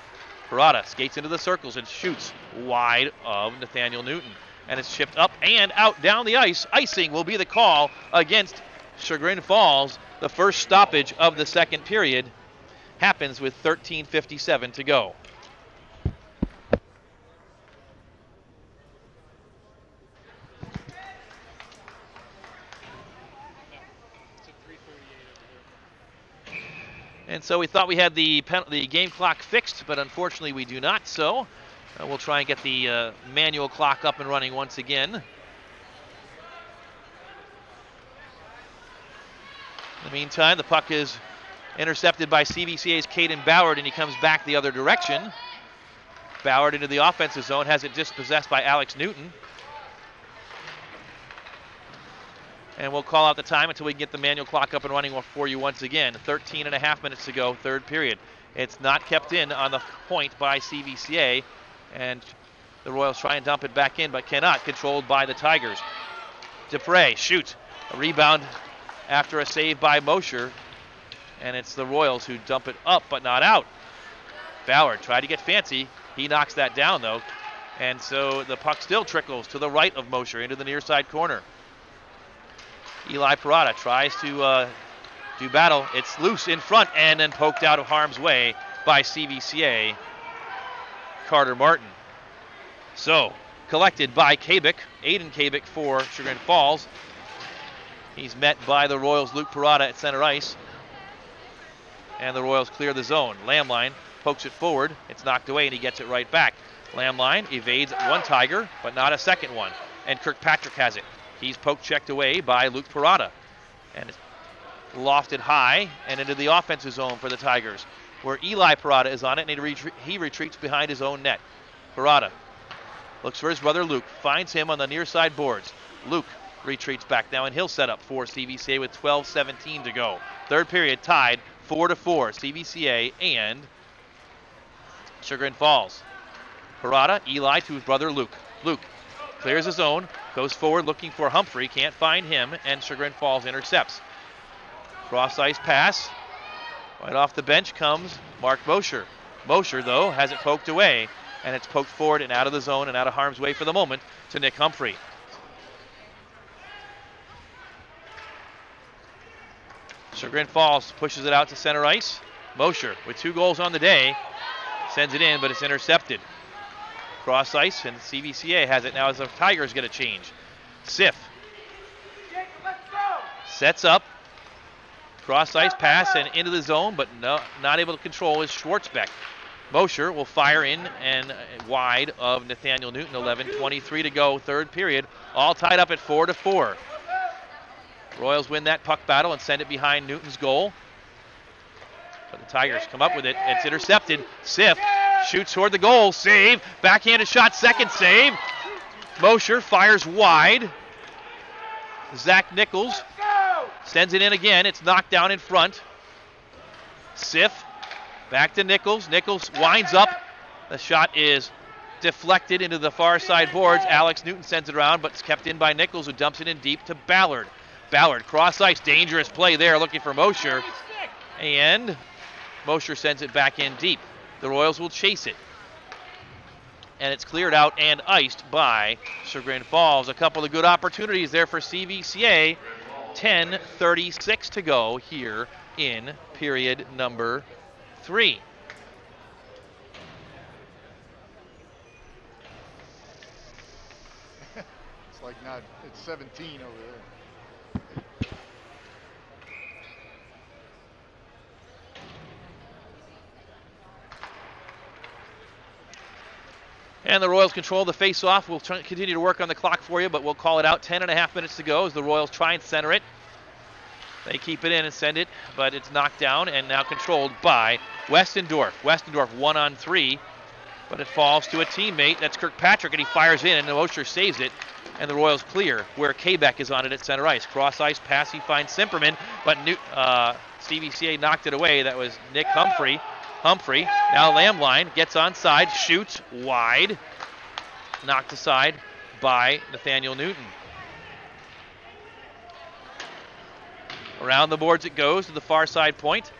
Parada skates into the circles and shoots wide of Nathaniel Newton. And it's chipped up and out down the ice. Icing will be the call against Chagrin Falls. The first stoppage of the second period happens with 13:57 to go. And so we thought we had the game clock fixed, but unfortunately we do not. So we'll try and get the manual clock up and running once again. In the meantime, the puck is intercepted by CVCA's Caden Ballard, and he comes back the other direction. Ballard into the offensive zone, has it dispossessed by Alex Newton. And we'll call out the time until we can get the manual clock up and running for you once again. 13.5 minutes to go, third period. It's not kept in on the point by CVCA, and the Royals try and dump it back in, but cannot, controlled by the Tigers. Dupre shoots. A rebound after a save by Mosher, and it's the Royals who dump it up, but not out. Ballard tried to get fancy. He knocks that down, though, and so the puck still trickles to the right of Mosher into the near side corner. Eli Parada tries to do battle. It's loose in front and then poked out of harm's way by CVCA Carter Martin. So, collected by Kabik, Aiden Kabik for Chagrin Falls. He's met by the Royals' Luke Parada at center ice. And the Royals clear the zone. Lamline pokes it forward. It's knocked away and he gets it right back. Lamline evades one Tiger, but not a second one. And Kirkpatrick has it. He's poke-checked away by Luke Parada. And it's lofted high and into the offensive zone for the Tigers, where Eli Parada is on it, and he retreats behind his own net. Parada looks for his brother Luke, finds him on the near side boards. Luke retreats back now, and he'll set up for CVCA with 12:17 to go. Third period tied 4-4, CVCA and Chagrin Falls. Parada, Eli to his brother Luke. Luke clears his zone, goes forward looking for Humphrey, can't find him, and Chagrin Falls intercepts. Cross ice pass. Right off the bench comes Mark Mosher. Mosher, though, has it poked away, and it's poked forward and out of the zone and out of harm's way for the moment to Nick Humphrey. Chagrin Falls pushes it out to center ice. Mosher, with 2 goals on the day, sends it in, but it's intercepted. Cross ice, and CVCA has it now as the Tigers get a change. Sif sets up. Cross ice pass and into the zone, but not able to control is Schwartzbeck. Mosher will fire in and wide of Nathaniel Newton. 11:23 to go, third period. All tied up at 4-4. Royals win that puck battle and send it behind Newton's goal. But the Tigers come up with it. It's intercepted. Sif shoots toward the goal. Save. Backhanded shot. Second save. Mosher fires wide. Zach Nichols sends it in again. It's knocked down in front. Sif back to Nichols. Nichols winds up. The shot is deflected into the far side boards. Alex Newton sends it around, but it's kept in by Nichols, who dumps it in deep to Ballard. Ballard cross ice. Dangerous play there, looking for Mosher. And Mosher sends it back in deep. The Royals will chase it. And it's cleared out and iced by Chagrin Falls. A couple of good opportunities there for CVCA. 10:36 to go here in period number 3. It's like not, it's 17 over there. And the Royals control the face-off. We'll continue to work on the clock for you, but we'll call it out. 10.5 minutes to go as the Royals try and center it. They keep it in and send it, but it's knocked down and now controlled by Westendorf. Westendorf 1-on-3, but it falls to a teammate. That's Kirkpatrick, and he fires in, and Mosher saves it, and the Royals clear where Quebec is on it at center ice. Cross ice pass, he finds Simperman, but CVCA knocked it away. That was Nick Humphrey. Humphrey, now Lamline, gets onside, shoots wide, knocked aside by Nathaniel Newton. Around the boards it goes to the far side point,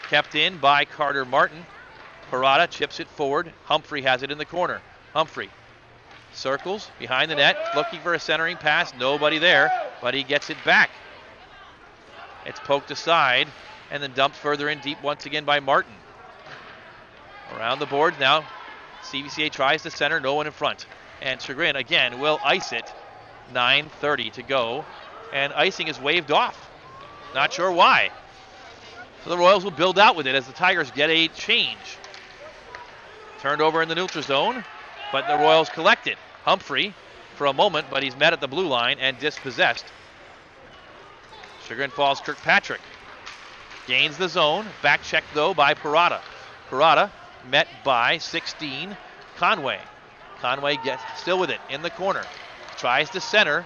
kept in by Carter Martin. Parada chips it forward. Humphrey has it in the corner. Humphrey circles behind the net, looking for a centering pass. Nobody there, but he gets it back. It's poked aside and then dumped further in deep once again by Martin. Around the boards now, CVCA tries to center, no one in front. And Chagrin, again, will ice it. 9:30 to go. And icing is waved off. Not sure why. So the Royals will build out with it as the Tigers get a change. Turned over in the neutral zone, but the Royals collect it. Humphrey for a moment, but he's met at the blue line and dispossessed. Chagrin Falls Kirkpatrick gains the zone. Back check, though, by Parada. Parada met by 16, Conway. Conway gets still with it in the corner. Tries to center.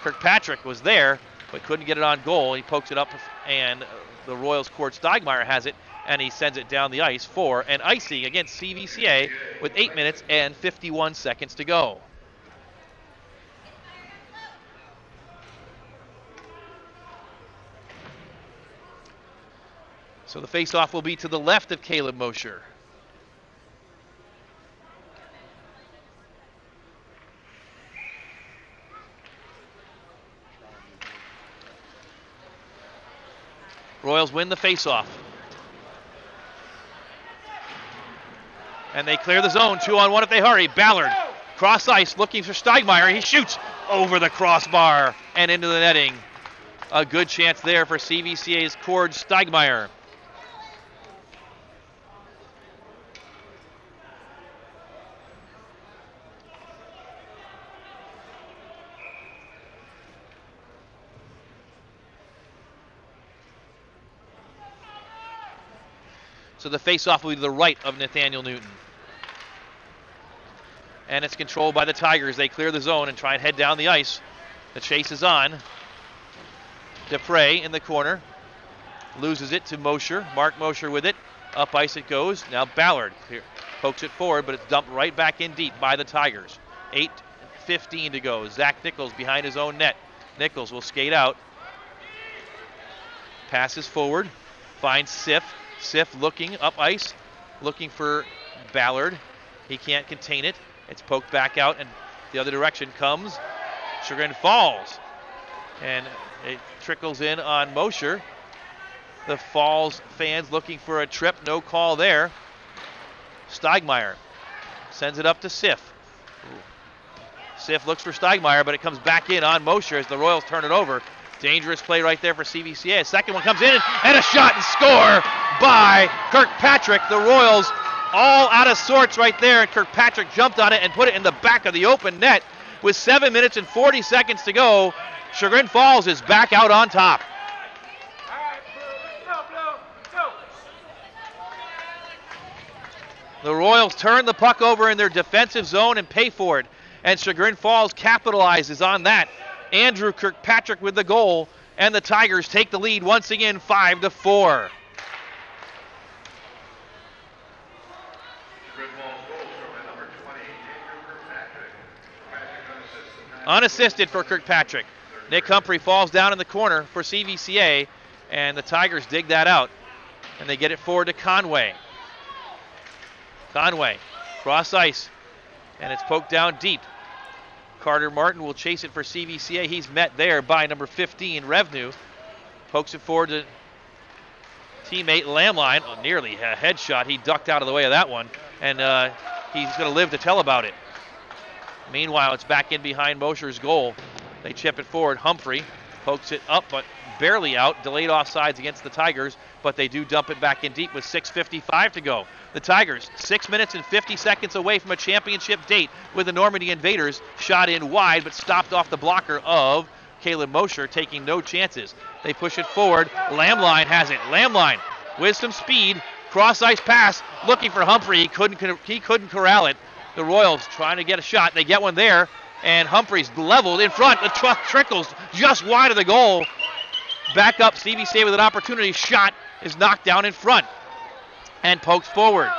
Kirkpatrick was there, but couldn't get it on goal. He pokes it up, and the Royals' Cord Steigmeyer has it, and he sends it down the ice for an icing against CVCA with 8 minutes and 51 seconds to go. So the face-off will be to the left of Caleb Mosher. Royals win the face-off. And they clear the zone. 2-on-1 if they hurry. Ballard, cross ice, looking for Steigmeyer. He shoots over the crossbar and into the netting. A good chance there for CVCA's Cord Steigmeyer. So the face-off will be to the right of Nathaniel Newton. And it's controlled by the Tigers. They clear the zone and try and head down the ice. The chase is on. Dupre in the corner. Loses it to Mosher. Mark Mosher with it. Up ice it goes. Now Ballard here pokes it forward, but it's dumped right back in deep by the Tigers. 8:15 to go. Zach Nichols behind his own net. Nichols will skate out. Passes forward. Finds Siff. Siff looking up ice, looking for Ballard. He can't contain it. It's poked back out, and the other direction comes Chagrin Falls. And it trickles in on Mosher. The Falls fans looking for a trip. No call there. Steigmeyer sends it up to Siff. Siff looks for Steigmeyer, but it comes back in on Mosher as the Royals turn it over. Dangerous play right there for CVCA. A second one comes in, and a shot and score by Kirkpatrick. The Royals all out of sorts right there, and Kirkpatrick jumped on it and put it in the back of the open net with 7 minutes and 40 seconds to go. Chagrin Falls is back out on top. The Royals turn the puck over in their defensive zone and pay for it, and Chagrin Falls capitalizes on that. Andrew Kirkpatrick with the goal, and the Tigers take the lead once again, 5-4. Unassisted for Kirkpatrick. Nick Humphrey falls down in the corner for CVCA, and the Tigers dig that out, and they get it forward to Conway. Conway, cross ice, And it's poked down deep. Carter Martin will chase it for CVCA. He's met there by number 15, Revenu. Pokes it forward to teammate Lamline. Oh, nearly a headshot. He ducked out of the way of that one. And he's going to live to tell about it. Meanwhile, it's back in behind Mosher's goal. They chip it forward. Humphrey pokes it up, but barely out. Delayed offsides against the Tigers, but they do dump it back in deep with 6:55 to go. The Tigers, 6 minutes and 50 seconds away from a championship date with the Normandy Invaders. Shot in wide, but stopped off the blocker of Caleb Mosher, taking no chances. They push it forward. Lamline has it. Lamline with some speed. Cross ice pass, looking for Humphrey. He couldn't corral it. The Royals trying to get a shot. They get one there, and Humphrey's leveled in front. The truck trickles just wide of the goal. Back up, CVCA with an opportunity. Shot is knocked down in front and pokes forward.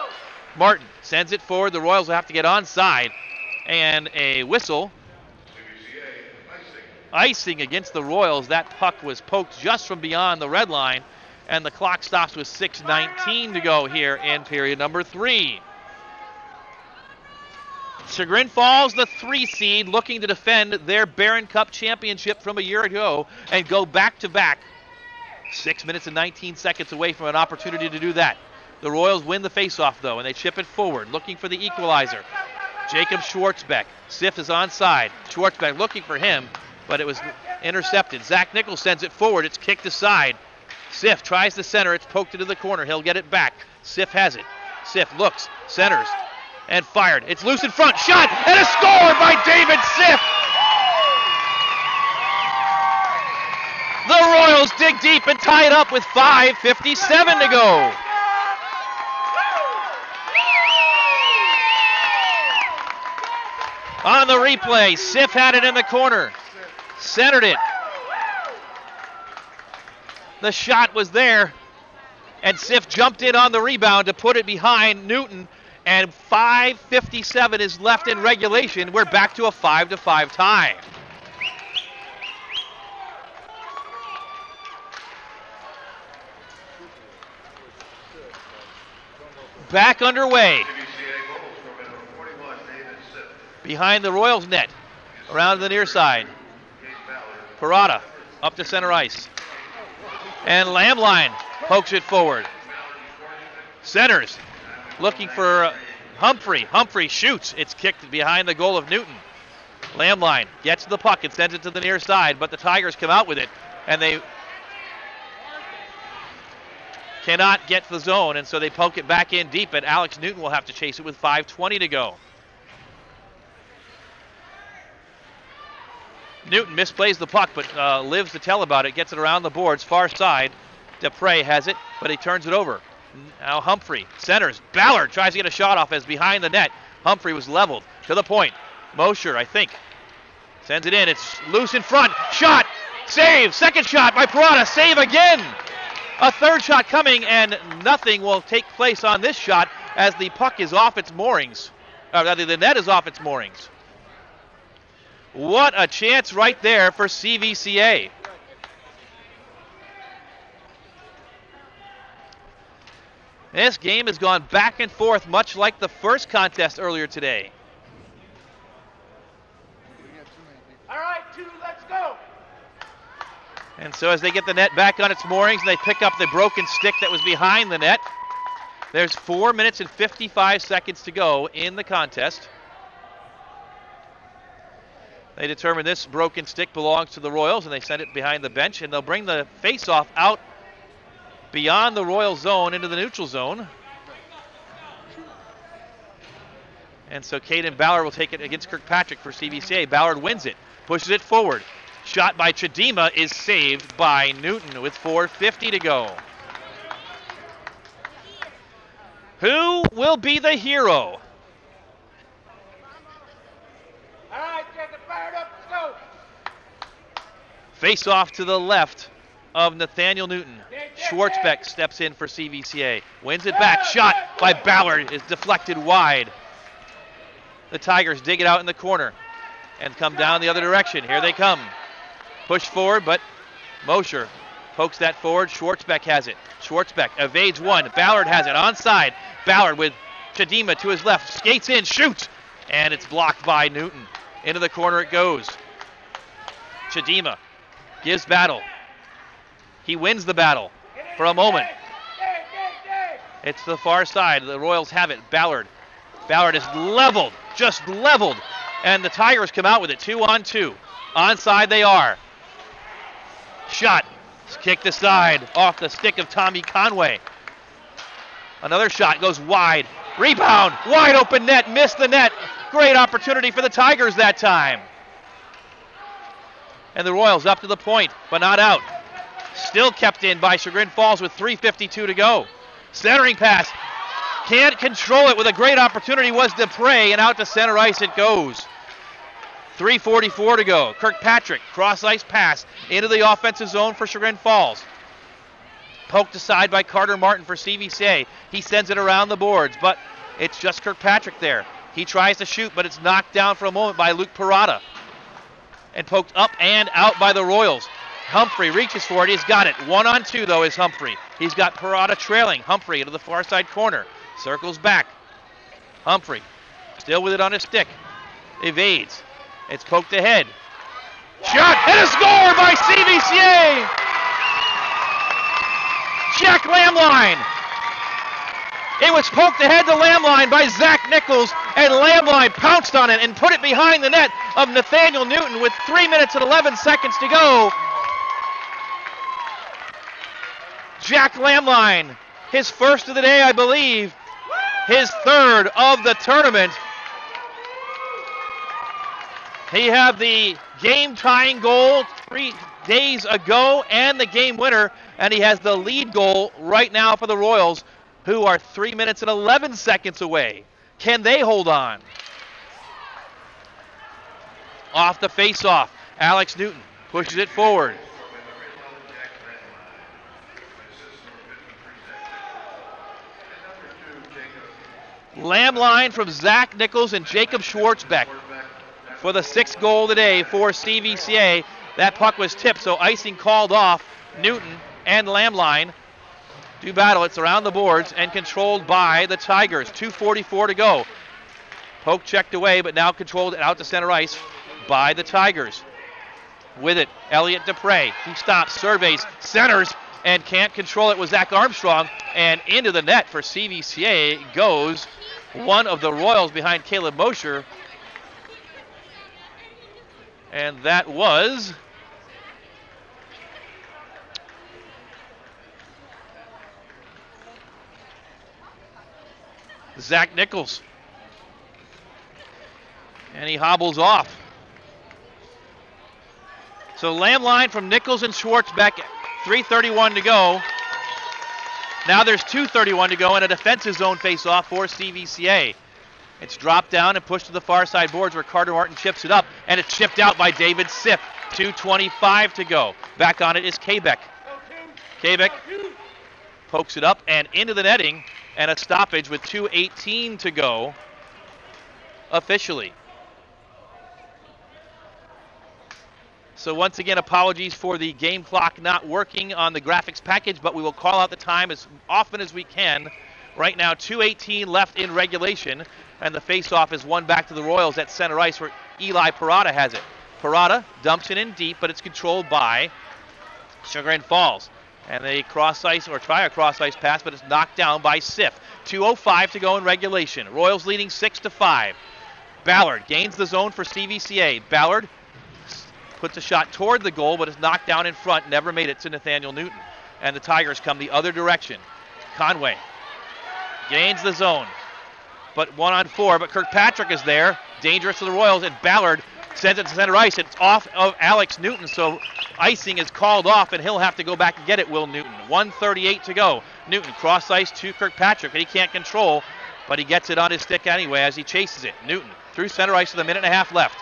Martin sends it forward. The Royals will have to get onside, and a whistle. Icing against the Royals. That puck was poked just from beyond the red line, and the clock stops with 6:19 to go here in period number 3. Chagrin Falls, the 3 seed, looking to defend their Barron Cup championship from a year ago and go back-to-back. 6 minutes and 19 seconds away from an opportunity to do that. The Royals win the faceoff, though, and they chip it forward, looking for the equalizer. Jacob Schwartzbeck. Siff is onside. Schwartzbeck looking for him, but it was intercepted. Zach Nichols sends it forward. It's kicked aside. Siff tries to center. It's poked into the corner. He'll get it back. Siff has it. Siff looks, centers, and fired. It's loose in front. Shot, and a score by David Siff. The Royals dig deep and tie it up with 5:57 to go. On the replay, Siff had it in the corner. Centered it. The shot was there, and Siff jumped in on the rebound to put it behind Newton, and 5:57 is left in regulation. We're back to a 5-5 tie. Back underway. Behind the Royals net, around the near side. Parada up to center ice. And Lamline pokes it forward. Centers, looking for Humphrey. Humphrey shoots. It's kicked behind the goal of Newton. Lamline gets the puck and sends it to the near side, but the Tigers come out with it, and they cannot get the zone, and so they poke it back in deep, and Alex Newton will have to chase it with 5:20 to go. Newton misplays the puck, but lives to tell about it. Gets it around the boards, far side. Dupre has it, but he turns it over. Now Humphrey centers. Ballard tries to get a shot off as behind the net. Humphrey was leveled to the point. Mosher, I think, sends it in. It's loose in front. Shot. Save. Second shot by Parada. Save again. A third shot coming, and nothing will take place on this shot as the puck is off its moorings. Or rather, the net is off its moorings. What a chance right there for CVCA. This game has gone back and forth, much like the first contest earlier today. All right, 2, let's go. And so as they get the net back on its moorings, they pick up the broken stick that was behind the net. There's 4 minutes and 55 seconds to go in the contest. They determine this broken stick belongs to the Royals, and they send it behind the bench, and they'll bring the face-off out beyond the Royal zone into the neutral zone. And so Caden Ballard will take it against Kirkpatrick for CVCA. Ballard wins it, pushes it forward. Shot by Chadima is saved by Newton with 4:50 to go. Who will be the hero? All right, get it fired up, let's go. Face off to the left of Nathaniel Newton. Schwartzbeck steps in for CVCA. Wins it back. Shot by Ballard is deflected wide. The Tigers dig it out in the corner and come down the other direction. Here they come. Push forward, but Mosher pokes that forward. Schwartzbeck has it. Schwartzbeck evades one. Ballard has it onside. Ballard with Chadima to his left. Skates in, shoots. And it's blocked by Newton. Into the corner it goes. Chadima gives battle. He wins the battle for a moment. It's to the far side. The Royals have it. Ballard. Ballard is leveled, just leveled. And the Tigers come out with it, 2-on-2. Onside they are. Shot. Kicked aside off the stick of Tommy Conway. Another shot goes wide. Rebound. Wide open net. Missed the net. Great opportunity for the Tigers that time. And the Royals up to the point, but not out. Still kept in by Chagrin Falls with 3:52 to go. Centering pass. Can't control it with a great opportunity was Dupre, and out to center ice it goes. 3:44 to go. Kirkpatrick, cross ice pass into the offensive zone for Chagrin Falls. Poked aside by Carter Martin for CVCA. He sends it around the boards, but it's just Kirkpatrick there. He tries to shoot, but it's knocked down for a moment by Luke Parada. And poked up and out by the Royals. Humphrey reaches for it. He's got it. 1-on-2, though, is Humphrey. He's got Parada trailing. Humphrey into the far side corner. Circles back. Humphrey still with it on his stick. Evades. It's poked ahead. Shot and a score by CVCA! Jack Lamline. It was poked ahead to Lamline by Zach Nichols, and Lamline pounced on it and put it behind the net of Nathaniel Newton with 3 minutes and 11 seconds to go. Jack Lamline, his first of the day, I believe, his third of the tournament. He had the game-tying goal 3 days ago and the game winner, and he has the lead goal right now for the Royals, who are 3 minutes and 11 seconds away. Can they hold on? Off the face-off, Alex Newton pushes it forward. Lamline from Zach Nichols and Jacob Schwartzbeck for the 6th goal of the day for CVCA. That puck was tipped, so icing called off. Newton and Lamline do battle. It's around the boards and controlled by the Tigers. 2:44 to go. Poke checked away, but now controlled out to center ice by the Tigers. With it, Elliot Dupre. He stops, surveys, centers, and can't control it with Zach Armstrong. And into the net for CVCA goes one of the Royals behind Caleb Mosher. And that was Zach Nichols. And he hobbles off. So Lamline from Nichols and Schwartzbeck, 3:31 to go. Now there's 2:31 to go and a defensive zone face-off for CVCA. It's dropped down and pushed to the far side boards where Carter Martin chips it up, and it's chipped out by David Siff. 2:25 to go. Back on it is Kabeck. Kabeck pokes it up and into the netting, and a stoppage with 2:18 to go officially. So once again, apologies for the game clock not working on the graphics package, but we will call out the time as often as we can. Right now, 2:18 left in regulation, and the face-off is won back to the Royals at center ice where Eli Parada has it. Parada dumps it in deep, but it's controlled by Chagrin Falls. And they cross ice or try a cross ice pass, but it's knocked down by Siff. 2:05 to go in regulation. Royals leading 6-5. Ballard gains the zone for CVCA. Ballard puts a shot toward the goal, but is knocked down in front. Never made it to Nathaniel Newton. And the Tigers come the other direction. Conway gains the zone, but 1-on-4. But Kirkpatrick is there, dangerous to the Royals, and Ballard sends it to center ice. It's off of Alex Newton, so icing is called off, and he'll have to go back and get it, Will Newton. 1:38 to go. Newton cross ice to Kirkpatrick, and he can't control, but he gets it on his stick anyway as he chases it. Newton through center ice with a minute and a half left.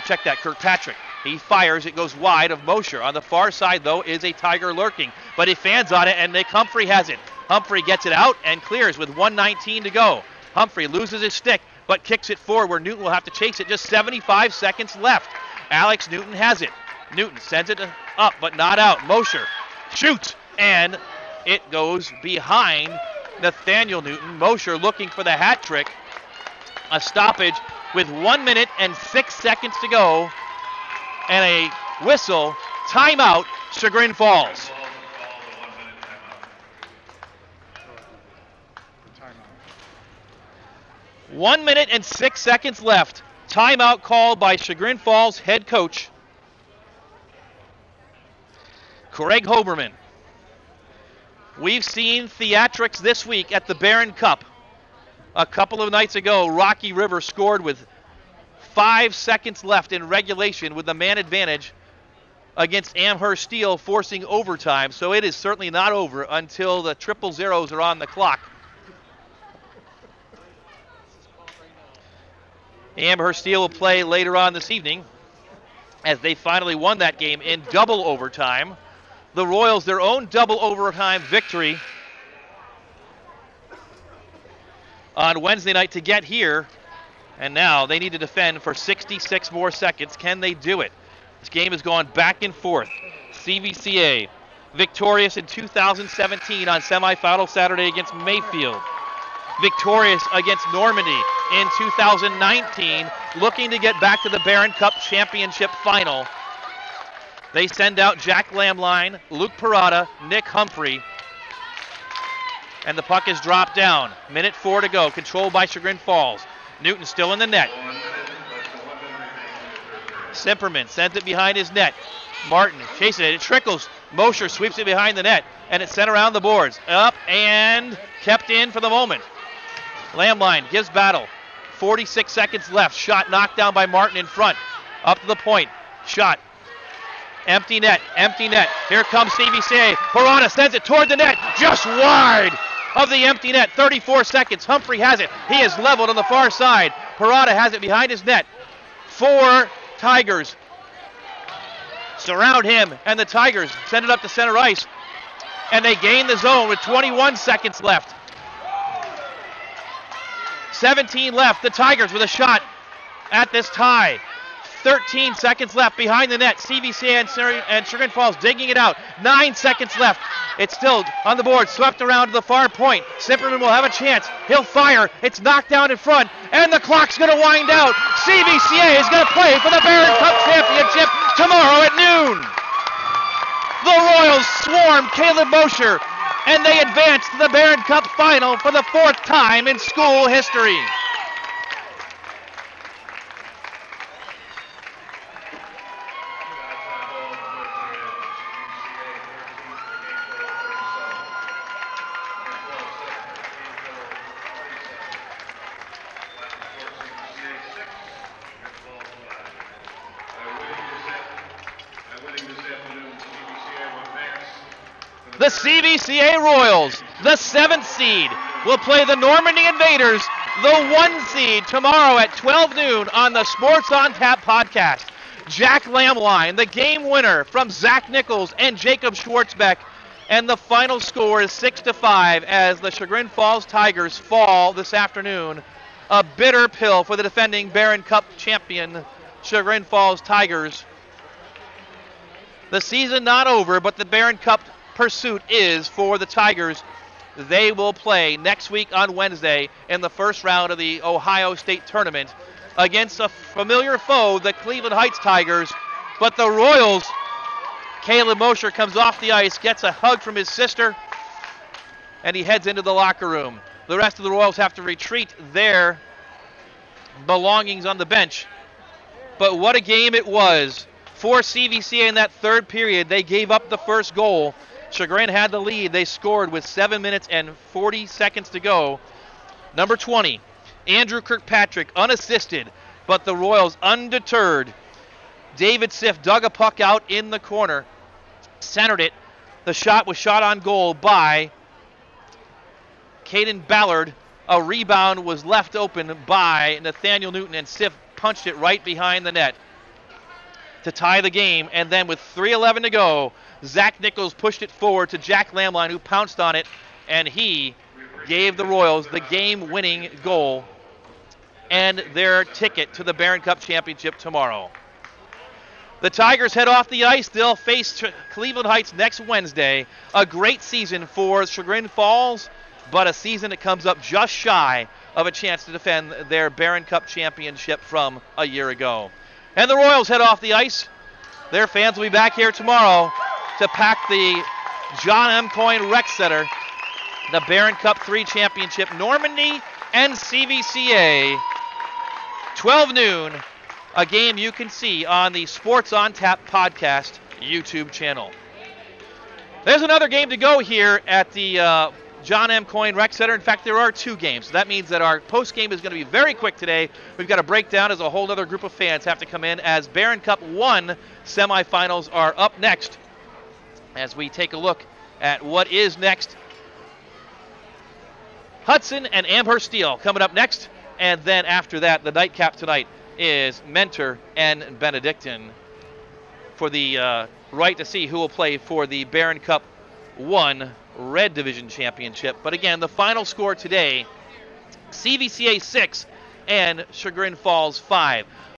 Check that, Kirkpatrick. He fires, it goes wide of Mosher. On the far side, though, is a Tiger lurking, but he fans on it, and Nick Humphrey has it. Humphrey gets it out and clears with 1:19 to go. Humphrey loses his stick, but kicks it forward where Newton will have to chase it. Just 75 seconds left. Alex Newton has it. Newton sends it up, but not out. Mosher shoots, and it goes behind Nathaniel Newton. Mosher looking for the hat trick. A stoppage with 1 minute and 6 seconds to go. And a whistle. Timeout, Chagrin Falls. Timeout. 1 minute and 6 seconds left. Timeout called by Chagrin Falls head coach Craig Hoberman. We've seen theatrics this week at the Barron Cup. A couple of nights ago, Rocky River scored with 5 seconds left in regulation with the man advantage against Amherst Steel, forcing overtime. So it is certainly not over until the triple zeros are on the clock. Amherst Steel will play later on this evening as they finally won that game in double overtime. The Royals, their own double overtime victory on Wednesday night to get here. And now they need to defend for 66 more seconds. Can they do it? This game has gone back and forth. CVCA victorious in 2017 on semifinal Saturday against Mayfield. Victorious against Normandy in 2019, looking to get back to the Barron Cup Championship final. They send out Jack Lamline, Luke Parada, Nick Humphrey. And the puck is dropped down. Minute 4 to go, controlled by Chagrin Falls. Newton still in the net. Simperman sends it behind his net. Martin chases it. It trickles. Mosher sweeps it behind the net, and it's sent around the boards. Up and kept in for the moment. Lamline gives battle. 46 seconds left. Shot knocked down by Martin in front. Up to the point. Shot. Empty net. Empty net. Here comes CVCA. Parada sends it toward the net. Just wide of the empty net. 34 seconds. Humphrey has it. He is leveled on the far side. Parada has it behind his net. 4 Tigers surround him, and the Tigers send it up to center ice, and they gain the zone with 21 seconds left. 17 left. The Tigers with a shot at this tie. 13 seconds left behind the net. CVCA and Chagrin Falls digging it out. 9 seconds left. It's still on the board, swept around to the far point. Simperman will have a chance. He'll fire. It's knocked down in front, and the clock's going to wind out. CVCA is going to play for the Barron Cup Championship tomorrow at noon. The Royals swarm Caleb Mosher, and they advance to the Barron Cup final for the 4th time in school history. The CVCA Royals, the 7th seed, will play the Normandy Invaders, the 1 seed, tomorrow at 12 noon on the Sports on Tap podcast. Jack Lamline, the game winner from Zach Nichols and Jacob Schwartzbeck. And the final score is 6-5 as the Chagrin Falls Tigers fall this afternoon. A bitter pill for the defending Barron Cup champion Chagrin Falls Tigers. The season not over, but the Barron Cup pursuit is for the Tigers. They will play next week on Wednesday in the first round of the Ohio State Tournament against a familiar foe, the Cleveland Heights Tigers. But the Royals, Caleb Mosher comes off the ice, gets a hug from his sister, and he heads into the locker room. The rest of the Royals have to retreat their belongings on the bench. But what a game it was for CVCA in that third period. They gave up the first goal. Chagrin had the lead. They scored with 7 minutes and 40 seconds to go. Number 20, Andrew Kirkpatrick, unassisted, but the Royals undeterred. David Siff dug a puck out in the corner, centered it. The shot was shot on goal by Caden Ballard. A rebound was left open by Nathaniel Newton, and Siff punched it right behind the net to tie the game. And then with 3:11 to go, Zach Nichols pushed it forward to Jack Lamline, who pounced on it, and he gave the Royals the game-winning goal and their ticket to the Barron Cup Championship tomorrow. The Tigers head off the ice. They'll face Cleveland Heights next Wednesday. A great season for Chagrin Falls, but a season that comes up just shy of a chance to defend their Barron Cup championship from a year ago. And the Royals head off the ice. Their fans will be back here tomorrow to pack the John M. Coyne Rec Center, the Barron Cup 3 championship, Normandy and CVCA, 12 noon, a game you can see on the Sports on Tap podcast YouTube channel. There's another game to go here at the John M. Coyne Rec Center. In fact, there are 2 games. So that means that our post-game is going to be very quick today. We've got a breakdown as a whole other group of fans have to come in as Barron Cup 1 semifinals are up next as we take a look at what is next. Hudson and Amherst Steel coming up next. And then after that, the nightcap tonight is Mentor and Benedictine for the right to see who will play for the Barron Cup 1 Red Division Championship. But again, the final score today, CVCA 6 and Chagrin Falls 5.